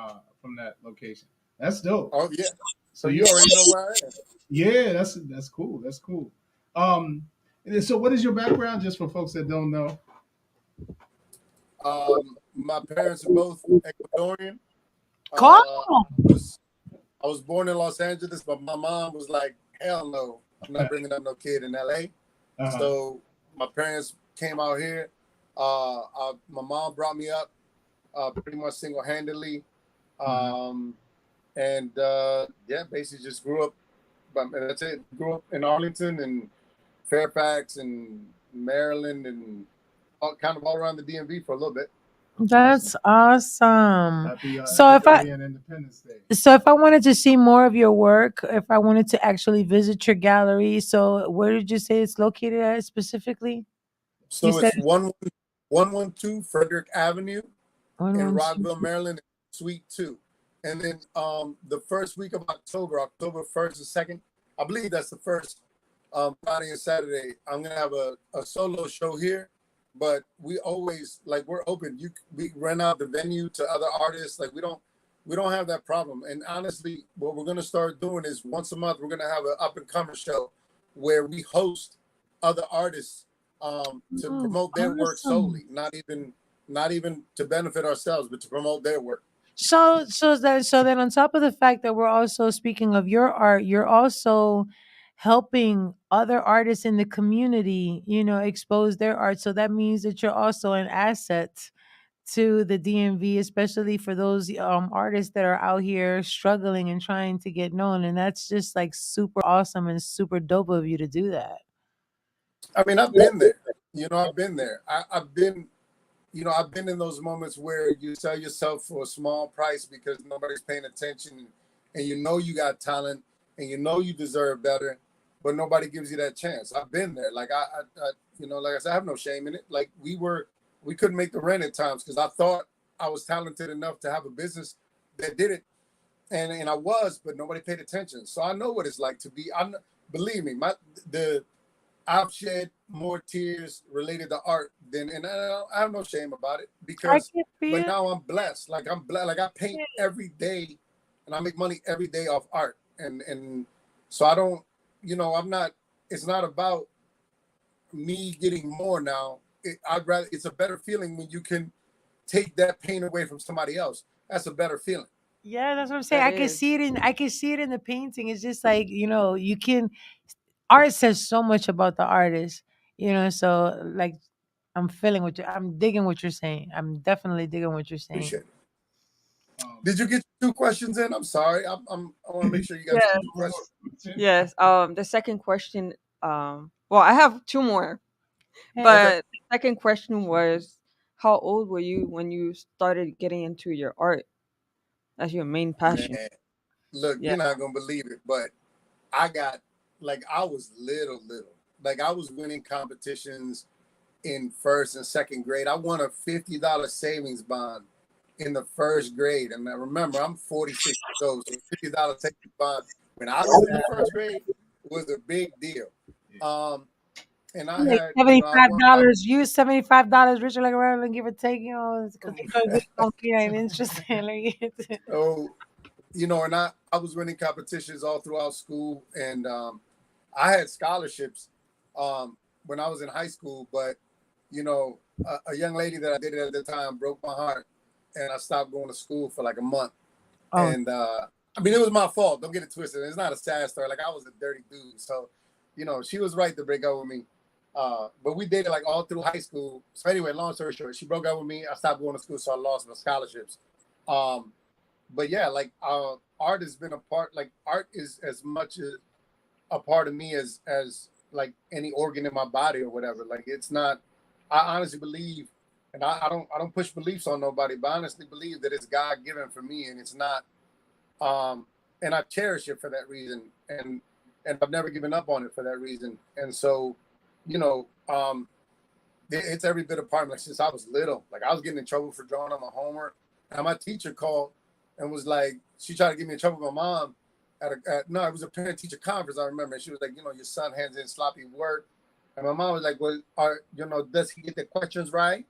that location. That's dope. Oh yeah. So you already know where I am. Yeah, that's cool. That's cool. So what is your background, just for folks that don't know? My parents are both Ecuadorian. I was born in Los Angeles, but my mom was like, hell no, I'm not bringing up no kid in LA. So my parents came out here. My mom brought me up pretty much single-handedly. Basically just grew up. But that's it. Grew up in Arlington and Fairfax and Maryland and kind of all around the DMV for a little bit. That's awesome. Happy, so if Independence Day. if I wanted to see more of your work, if I wanted to actually visit your gallery, so where did you say it's located at specifically? So it's 112 Frederick Avenue in Rockville, Maryland, Suite 2. And then the first week of October 1st and 2nd, I believe that's the first Friday and Saturday, I'm gonna have a solo show here, but we always like we're open. We rent out the venue to other artists. Like we don't have that problem. And honestly, what we're gonna start doing is once a month we're gonna have an up and comer show where we host other artists to promote their work solely, not even to benefit ourselves, but to promote their work. So then on top of the fact that we're also speaking of your art, you're also helping other artists in the community, expose their art. So that means that you're also an asset to the DMV, especially for those artists that are out here struggling and trying to get known. And that's just like super awesome and super dope of you to do that. I mean, I've been there. I've been there. I've been I've been in those moments where you sell yourself for a small price because nobody's paying attention, and you got talent, and you deserve better, but nobody gives you that chance. I've been there. Like I like I said, I have no shame in it. Like we couldn't make the rent at times because I thought I was talented enough to have a business that did it, and I was, but nobody paid attention. So I know what it's like to be. Believe me, I've shed more tears related to art and I have no shame about it because, but now I'm blessed. Like I'm blessed. Like I paint every day, and I make money every day off art, and so I don't, I'm not. It's not about me getting more now. I'd rather. It's a better feeling when you can take that pain away from somebody else. That's a better feeling. Yeah, that's what I'm saying. I can see it in the painting. It's just like, you can. Art says so much about the artist, so like I'm digging what you're saying. I'm definitely digging what you're saying. Appreciate it. Did you get 2 questions in? I'm sorry. I want to make sure you got 2 questions. Yes. The second question, well, I have 2 more. But the second question was, how old were you when you started getting into your art as your main passion? Man, look, you're not gonna believe it, but I was little. Like I was winning competitions in 1st and 2nd grade. I won a $50 savings bond in the 1st grade. And I remember I'm 46 years old, so $50 savings bond when I was in the 1st grade was a big deal. And I had $75. Use $75, Richard, like around and give or take, because they ain't interesting. Oh, and I was winning competitions all throughout school, and I had scholarships when I was in high school, but a young lady that I dated at the time broke my heart, and I stopped going to school for like a month. And I mean, it was my fault. Don't get it twisted. It's not a sad story. Like I was a dirty dude, so she was right to break up with me. But we dated like all through high school. So anyway, long story short, she broke up with me. I stopped going to school, so I lost my scholarships. But yeah, like art has been a part. Like art is as much a part of me as like any organ in my body or whatever. Like it's not. I honestly believe, and I don't push beliefs on nobody, but I honestly believe that it's God given for me, and it's not. And I cherish it for that reason, and I've never given up on it for that reason. And so, it's every bit of part of me. Like since I was little, like I was getting in trouble for drawing on my homework, and my teacher called and was like, she tried to get me in trouble with my mom it was a parent teacher conference. I remember, and she was like, your son hands in sloppy work. And my mom was like, well, does he get the questions right?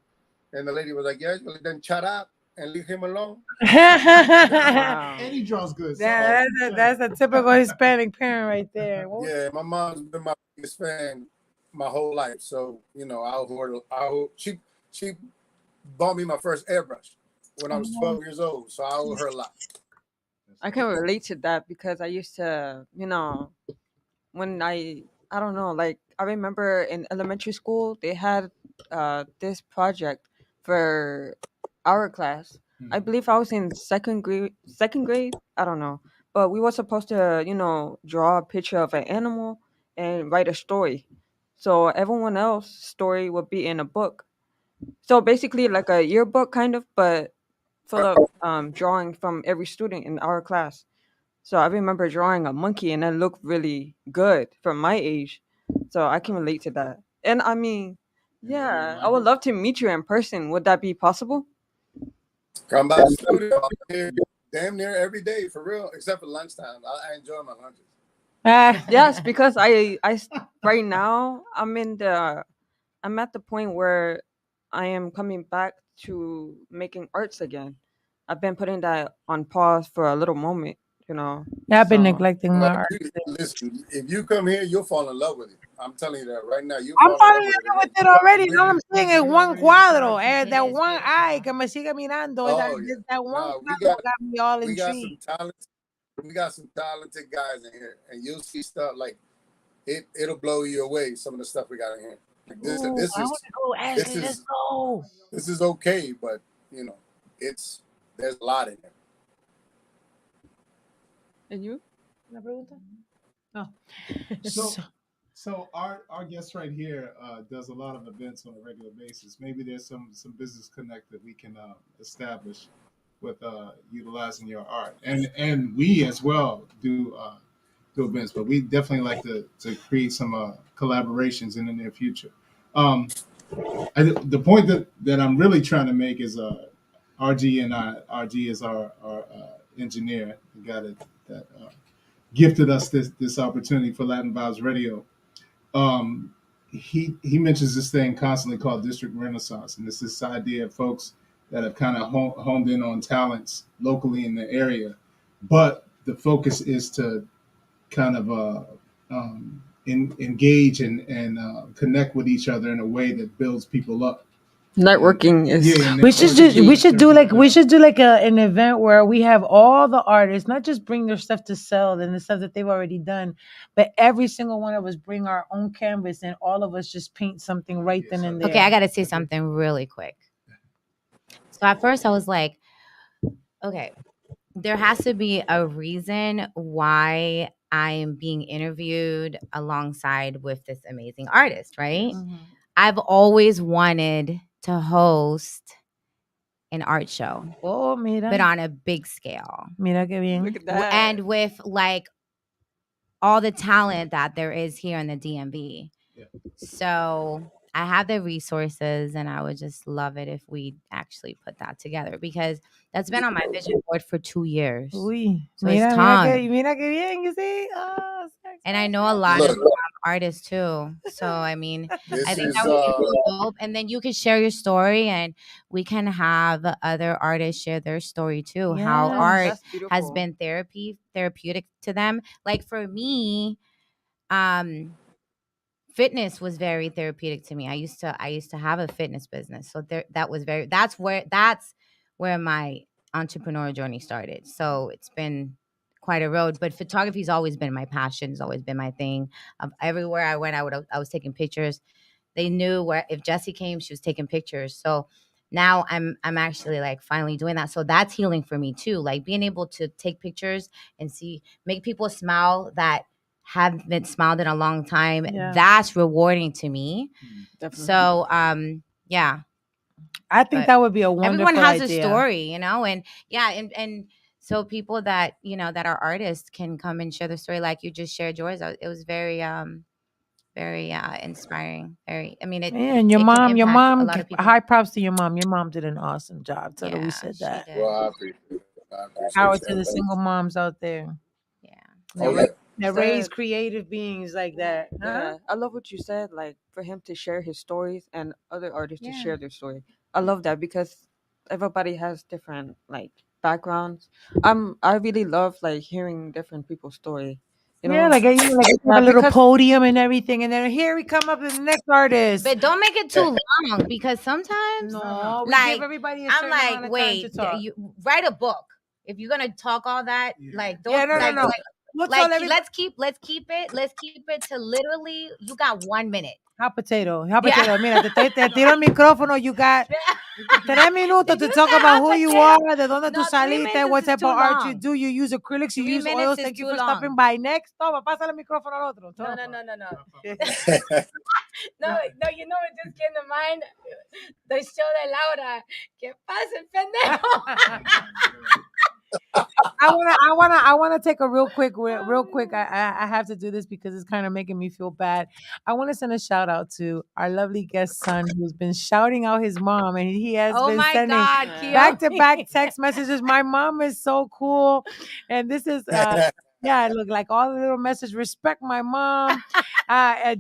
And the lady was like, yeah, well, then shut up and leave him alone. Wow. And he draws good. Yeah, that's a typical Hispanic parent right there. Yeah, my mom's been my biggest fan my whole life. So, she bought me my first airbrush when I was 12 years old. So I owe her a lot. I can relate to that because I used to, when I don't know, like I remember in elementary school they had this project for our class. I believe I was in second grade, I don't know, but we were supposed to draw a picture of an animal and write a story, so everyone else's story would be in a book, so basically like a yearbook kind of, but full of drawing from every student in our class. So I remember drawing a monkey and it looked really good for my age. So I can relate to that. And I mean, yeah, I would love to meet you in person. Would that be possible? Come by the studio. I'm here damn near every day, for real, except for lunchtime. I enjoy my lunches. Yes, because right now I'm at the point where I am coming back to making arts again. I've been putting that on pause for a little moment, you know. Yeah, I've been So neglecting my art. Listen, if you come here, you'll fall in love with it. I'm telling you that right now. You'll I'm fall in love falling with in it. love with And it already. All We I'm saying is we one already cuadro. started. It That is one beautiful. eye que me sigue mirando. oh yeah, That one no, cuadro got me all we got some intrigued. talent. We got some talented guys in here, and you'll see stuff like it'll blow you away. Some of the stuff we got in here. Like Ooh, I want to go, this Ashley. Let's is go. this is okay, but you know, there's a lot in there. and you? ¿Una pregunta? No. So, so our guest right here does a lot of events on a regular basis. Maybe there's some business connect that we can establish with utilizing your art, and we as well do events. But we definitely like to create some collaborations in the near future. Um, the point that I'm really trying to make is RG and RG is our engineer, the guy that gifted us this opportunity for Latin Vibes Radio. um, he mentions this thing constantly called District Renaissance, and it's this idea of folks that have kind of honed in on talents locally in the area, but the focus is to kind of engage and connect with each other in a way that builds people up. Networking is We should do like an event where we have all the artists not just bring their stuff to sell and the stuff that they've already done, but every single one of us bring our own canvas and all of us just paint something right then and there. Okay, I got to say something really quick. So at first I was like, okay, there has to be a reason why I am being interviewed alongside with this amazing artist, right? Mhm. I've always wanted to host an art show, Oh, but mira, on a big scale. mira que bien. look at that. And with like all the talent that there is here in the DMV. Yeah. So I have the resources, and I would just love it if we actually put that together, because that's been on my vision board for 2 years. Uy, So it's mira time. que bien, you see? Oh, And I know a lot Look. of artists too. So I mean, This I think is that would be really dope. And then you can share your story, and we can have other artists share their story too. How Yes. art That's beautiful. has been therapeutic to them. Like for me, fitness was very therapeutic to me. I used to have a fitness business. So that's where my entrepreneurial journey started. So it's been quite a road, but photography's always been my passion. It's always been my thing. Everywhere I went, I was taking pictures. They knew where if Jessie came, she was taking pictures. So now I'm actually like finally doing that. So that's healing for me too. Like being able to take pictures and make people smile that haven't smiled in a long time. Yeah. That's rewarding to me. Definitely. So yeah. I think But that would be a wonderful everyone has idea. a story, you know, and yeah, and so people that that are artists can come and share their story like you just shared yours. It was very inspiring. Very, I mean, And your it can mom, impact a lot of people. high props to your mom. Your mom did an awesome job. Tell her we Yeah, said she that. did. well, I appreciate it. Power to the single moms out there Yeah. Oh yeah. that raise creative beings like that. Huh? Yeah, I love what you said. Like for him to share his stories and other artists to Yeah. share their story. I love that because everybody has different like backgrounds. I really love like hearing different people's story. You know? Yeah, like you have a little because- podium and everything, and then here we come up with the next artist. But don't make it too long, because sometimes No, we like, give everybody a I'm certain amount like, of time wait, to talk. you write a book. If you're gonna talk all that, like don't Yeah, no, like, no. like, We'll tell like everybody. let's keep it to literally you got 1 minute. Hot potato. Mira, te tiro el micrófono. You got 3 minutos to talk about who you are, de dónde tú No, 3 saliste, minutes what is type too of art you long. do. You use acrylics, you 3 use minutes oils. is Thank you too for stopping long. by. Next, toma, pásale el micrófono al otro. No. Toma. No, you know what just came to mind? The show de Laura. ¿Qué pasa, pendejo? I wanna take a real quick. I have to do this because it's kind of making me feel bad. I want to send a shout out to our lovely guest son who's been shouting out his mom, and he has Oh been my sending God, back to back text messages. My mom is so cool, and this is Yeah, I look like all the little message. Respect my mom.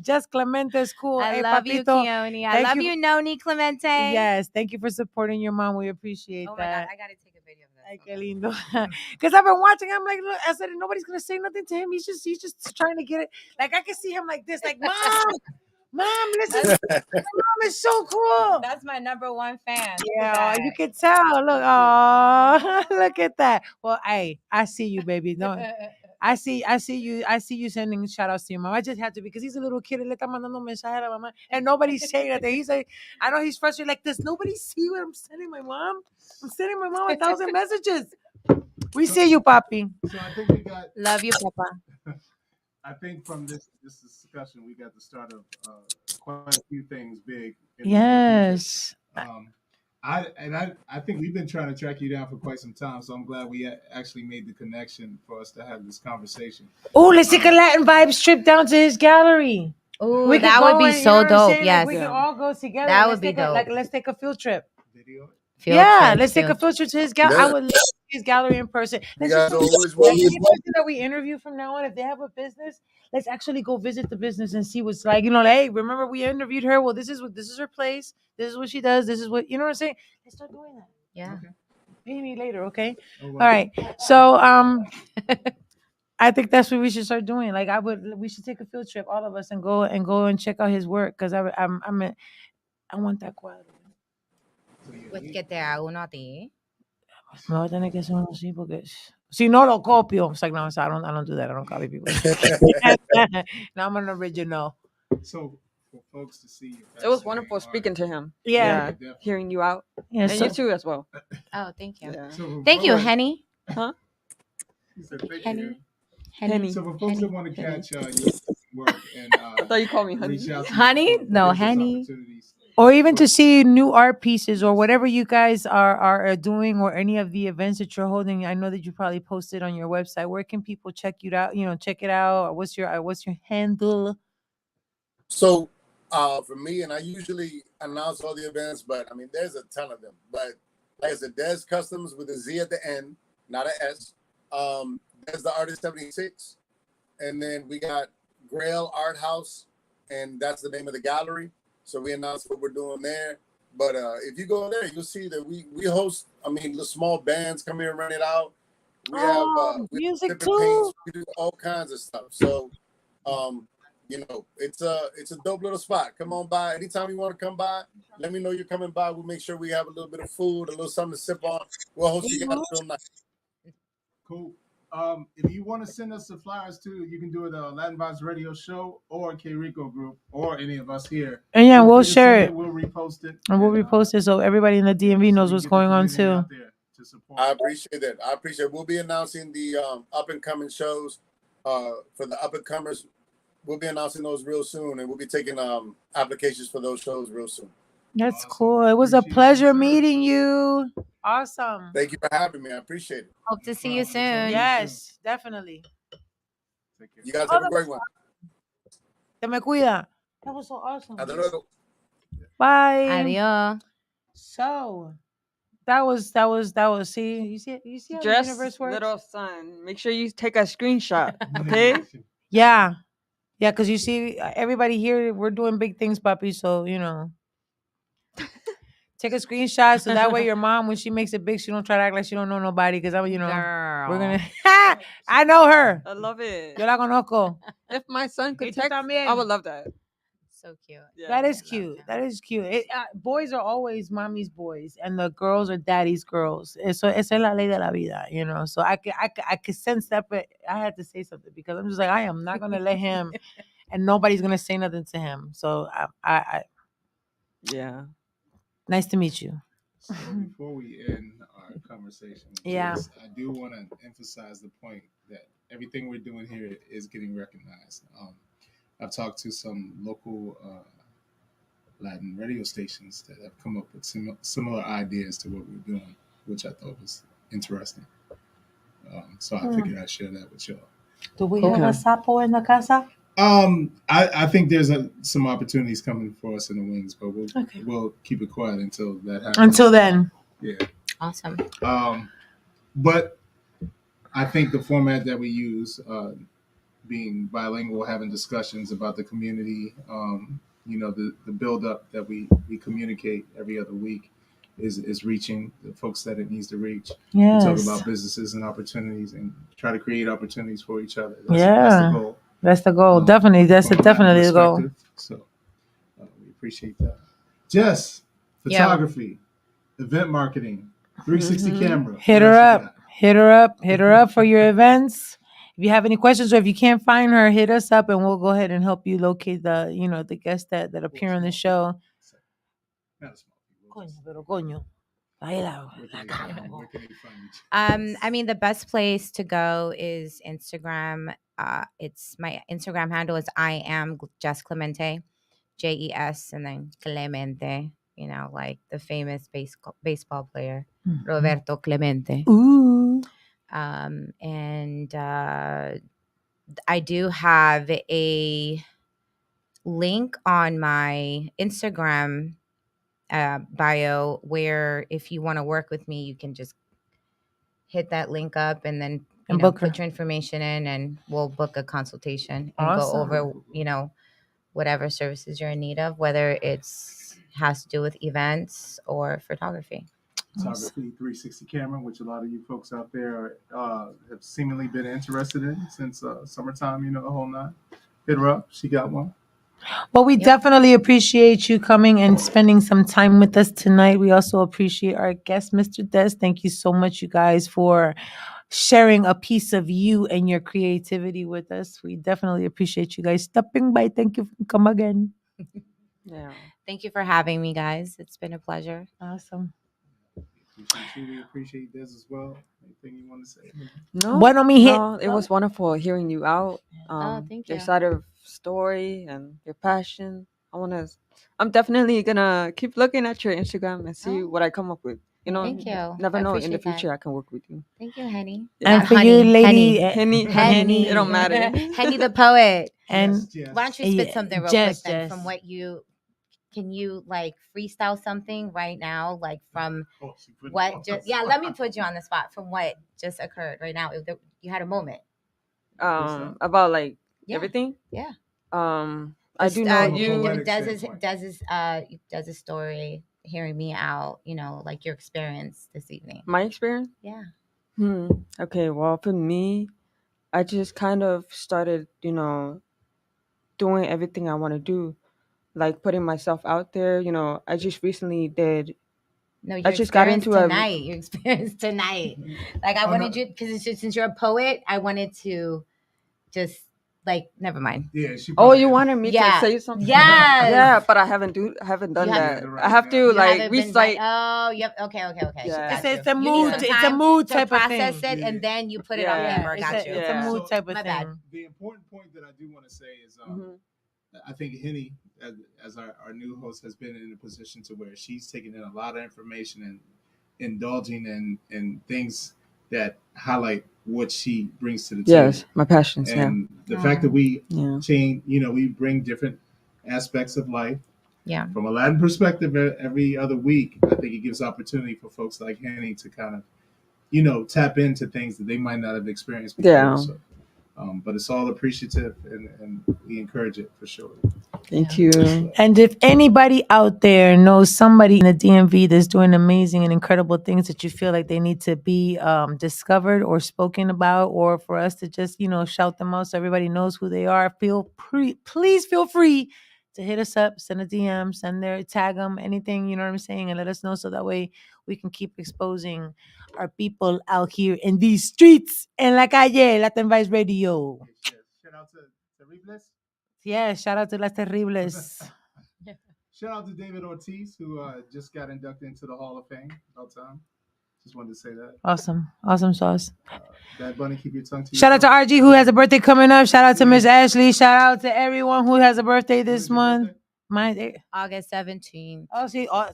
Just Clemente is cool. I Hey, love you, papito. Keone. I thank love you- you, Noni Clemente. Yes, thank you for supporting your mom. We appreciate Oh my that. God, I gotta take a video of this. Ay, qué lindo. Because I've been watching. I'm like, look, I said nobody's gonna say nothing to him. He's just trying to get it. Like I can see him like this, like mom, listen, mom is so cool. That's my #1 fan. Look Yeah, at you that. can tell. Look, oh, look at that. Well, hey, I see you, baby. No, I see you sending shout outs to your mom. I just have to because he's a little kid. Le está mandando mensaje a la mamá, and nobody's saying nothing. He's like, I know he's frustrated. Like, does nobody see what I'm sending my mom? I'm sending my mom 1,000 messages. We see you, Papi. So I think we got. Love you, Papa. I think from this discussion, we got the start of quite a few things big. In Yes. The future. I think we've been trying to track you down for quite some time, so I'm glad we actually made the connection for us to have this conversation. Oh, let's take a Latin vibes trip down to his gallery. Oh, We could that go would be and, you know so what I'm dope. saying? Like, Yes. we could all go together. That and would let's be take a- dope. let's take a field trip. Video. Field Yeah, trip, let's take a field field trip to his gallery. Yeah. I would love to see his gallery in person. You Let's guys just are always like welcome. any person that we interview from now on, if they have a business, let's actually go visit the business and see what's like. You know, like, hey, remember we interviewed her? Well, this is her place. This is what she does. This is what you know what I'm saying. Let's start doing that. Yeah. Okay. Maybe later, okay? Oh, All right. So I think that's what we should start doing. Like we should take a field trip, all of us, and go and check out his work because I want that cuadro. So, yeah, Let's get there a uno a ti. Me voy a tener que hacer uno así porque si no lo copio. It's like no, I don't do that. I don't copy people. No, I'm an original. So for folks to see you, It was wonderful speaking to him. Yeah. definitely. Hearing you out. Yeah, And so- you too as well. Oh, thank you. Yeah. So Thank you, folks- Henny. He said, "Thank you." Henny. Henny. So for folks that want to catch your work and I thought you called me honey. reach out to you Honey? for No, business Henny. opportunities, or even to see new art pieces or whatever you guys are doing or any of the events that you're holding. I know that you probably posted on your website. Where can people check you out? You know, check it out. Or what's your handle? So for me, and I usually announce all the events, but I mean, there's a ton of them. But like I said, Des Customs with a Z at the end, not an S. There's the Artist 76. And then we got Grail Art House, and that's the name of the gallery. So we announced what we're doing there. But if you go there, you'll see that we host, I mean, the small bands come here and run it out. We have music different too. paints. We do all kinds of stuff. So, you know, it's a dope little spot. Come on by. Anytime you want to come by, let me know you're coming by. We'll make sure we have a little bit of food, a little something to sip on. We'll host you guys real nice. Cool. If you want to send us the flyers too, you can do it Latin Vibes Radio Show or K Rico Group or any of us here. And yeah, Feel we'll free to share send it. We'll repost it. And we'll repost it so everybody in the DMV knows so we what's get the going on community too. out there to support. I appreciate that. I appreciate it. We'll be announcing the up and coming shows for the up and comers. We'll be announcing those real soon, and we'll be taking applications for those shows real soon. That's Awesome. cool. It was a Appreciate you, pleasure sir. meeting you. Awesome. Thank you for having me. I appreciate it. Hope to see you soon. Yes, definitely. Take care. You guys have a great one. Te me cuida. That was so awesome. Hasta luego. Bye. Adios. So that was see you see how the Dress universe works? little son. Make sure you take a screenshot. Okay? Yeah. Yeah, because you see everybody here, we're doing big things, papi. So, you know. Take a screenshot so that way your mom, when she makes it big, she don't try to act like she don't know nobody. Because you know, Girl. we're gonna I know her. I love it. Yo la conozco. If my son Y could tú text, también. I would love that. So cute. Yeah. That is I love cute. him. That is cute. Boys are always mommy's boys, and the girls are daddy's girls. So esa es la ley de la vida, you know. So I could sense that, but I had to say something because I'm just like I am not gonna let him, and nobody's gonna say nothing to him. So I Yeah. nice to meet you. So before we end our conversation, Yeah. I do want to emphasize the point that everything we're doing here is getting recognized. I've talked to some local Latin radio stations that have come up with similar ideas to what we're doing, which I thought was interesting. So I figured I'd share that with y'all. Do we have a sapo in the casa? I think there's some opportunities coming for us in the wings, but Okay. we'll keep it quiet until that happens. Until then. Yeah. Awesome. But I think the format that we use, being bilingual, having discussions about the community, the build up that we communicate every other week is reaching the folks that it needs to reach. We talk Yes. about businesses and opportunities and try to create opportunities for each other. That's Yeah. the goal. That's the goal. Definitely. That's from a definitely the goal. perspective. So we appreciate that. Jess, Yo. photography, event marketing, 360 camera. Hit What her else you up. got? Hit her up. Hit her up for your events. If you have any questions or if you can't find her, hit us up and we'll go ahead and help you locate the guests that appear on the show. Not a small thing. Coño, pero coño. Ahí la Where can they cago. find you? I mean, the best place to go is Instagram. It's my Instagram handle is I am Jess Clemente, JES, and then Clemente. You know, like the famous baseball player Roberto Clemente. Ooh. And I do have a link on my Instagram bio where if you want to work with me, you can just hit that link up and then And know, book her. put your information in and we'll book a consultation and Awesome. go over, whatever services you're in need of, whether it's has to do with events or photography. Photography, 360 camera, which a lot of you folks out there have seemingly been interested in since summertime, the whole nine. Hit her up. She got one. Well, we definitely appreciate you coming and spending some time with us tonight. We also appreciate our guest, Mr. Des. Thank you so much, you guys, for sharing a piece of you and your creativity with us. We definitely appreciate you guys stopping by. Thank you for coming again. Yeah. Thank you for having me, guys. It's been a pleasure. Awesome. We appreciate this as well. Anything you want to say? No, Bueno, mi no, it was wonderful hearing you out. Thank Your you. side of story and your passion. I'm definitely gonna keep looking at your Instagram and see what I come up with. Thank you. Never I know, in the appreciate that. future I can work with you. Thank you, Henny. And Not for honey, you, lady, Henny. Henny, it don't matter. Henny the poet. and Yes. Why don't you spit something real Jess, quick then Jess. from what can you like freestyle something right now, like from what just let me put you on the spot from what just occurred right now. You had a moment. About like everything. Yeah. I do know you you. does his story, hearing me out, like your experience this evening. My experience. Yeah. Okay. Well, for me, I just kind of started, doing everything I want to do, like putting myself out there. I just recently did. No, I just got into tonight. Your experience tonight. Like I wanted you because since you're a poet, I wanted to just like never mind. Yeah. You wanted me to say something? Yes. Yeah, but I haven't done that. I have to like recite. Yep. Okay. Yeah. It's a mood. It's a mood type of thing. Process it and then you put it on paper. Got you. It's a mood type of My thing. bad. The important point that I do want to say is, I think Henny, as our new host, has been in a position to where she's taking in a lot of information and indulging in things that highlight what she brings to the table. Yes, my passions. And the fact that we change, we bring different aspects of life. Yeah. From a Latin perspective, every other week, I think it gives opportunity for folks like Henny to kind of, tap into things that they might not have experienced before. Yeah. So, but it's all appreciative, and we encourage it for sure. Thank you. And if anybody out there knows somebody in the DMV that's doing amazing and incredible things that you feel like they need to be discovered or spoken about, or for us to just, shout them out so everybody knows who they are, please feel free to hit us up, send a DM, tag them, anything, you know what I'm saying? And let us know so that way we can keep exposing our people out here in these streets. En la calle, Latin Vice Radio. Shout out to Terribles. Yeah, shout out to Las Terribles. Shout out to David Ortiz, who just got inducted into the Hall of Fame. About time. Just wanted to say that. Awesome sauce. Bad Bunny, keep your tongue to Shout out to RG who has a birthday coming up. Shout out to Miss Ashley. Shout out to everyone who has a birthday this month. Mine August 17th. Oh, see, todos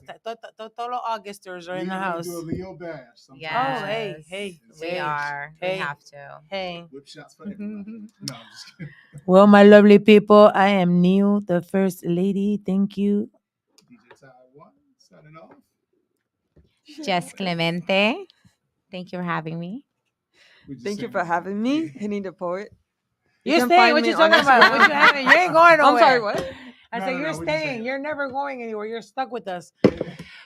los Augusters are in the house. Do a Leo bash. Yes. Oh, hey. We are. Hey. We have to. Hey. Whip shots for everybody. No, I'm just kidding. Well, my lovely people, I am Neil, the First Lady. Thank you. DJ Taiwan, signing off. Jess Clemente. Thank you for having me. Thank you for having me, Henny the Poet. You're can staying. find What me you on talking about? What Instagram. you ain't going nowhere. I'm sorry, what? I No, said no, you're no, we're just staying. saying. You're never going anywhere. You're stuck with us.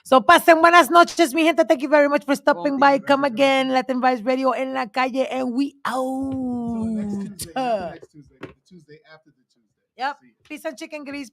So pasen buenas noches, mi gente. Thank you very much for stopping by. Come again, Latin Vibes Radio en la calle, and we out. So next Tuesday, not the next Tuesday, but the Tuesday after the Tuesday. Yep. See ya. Peace and chicken grease.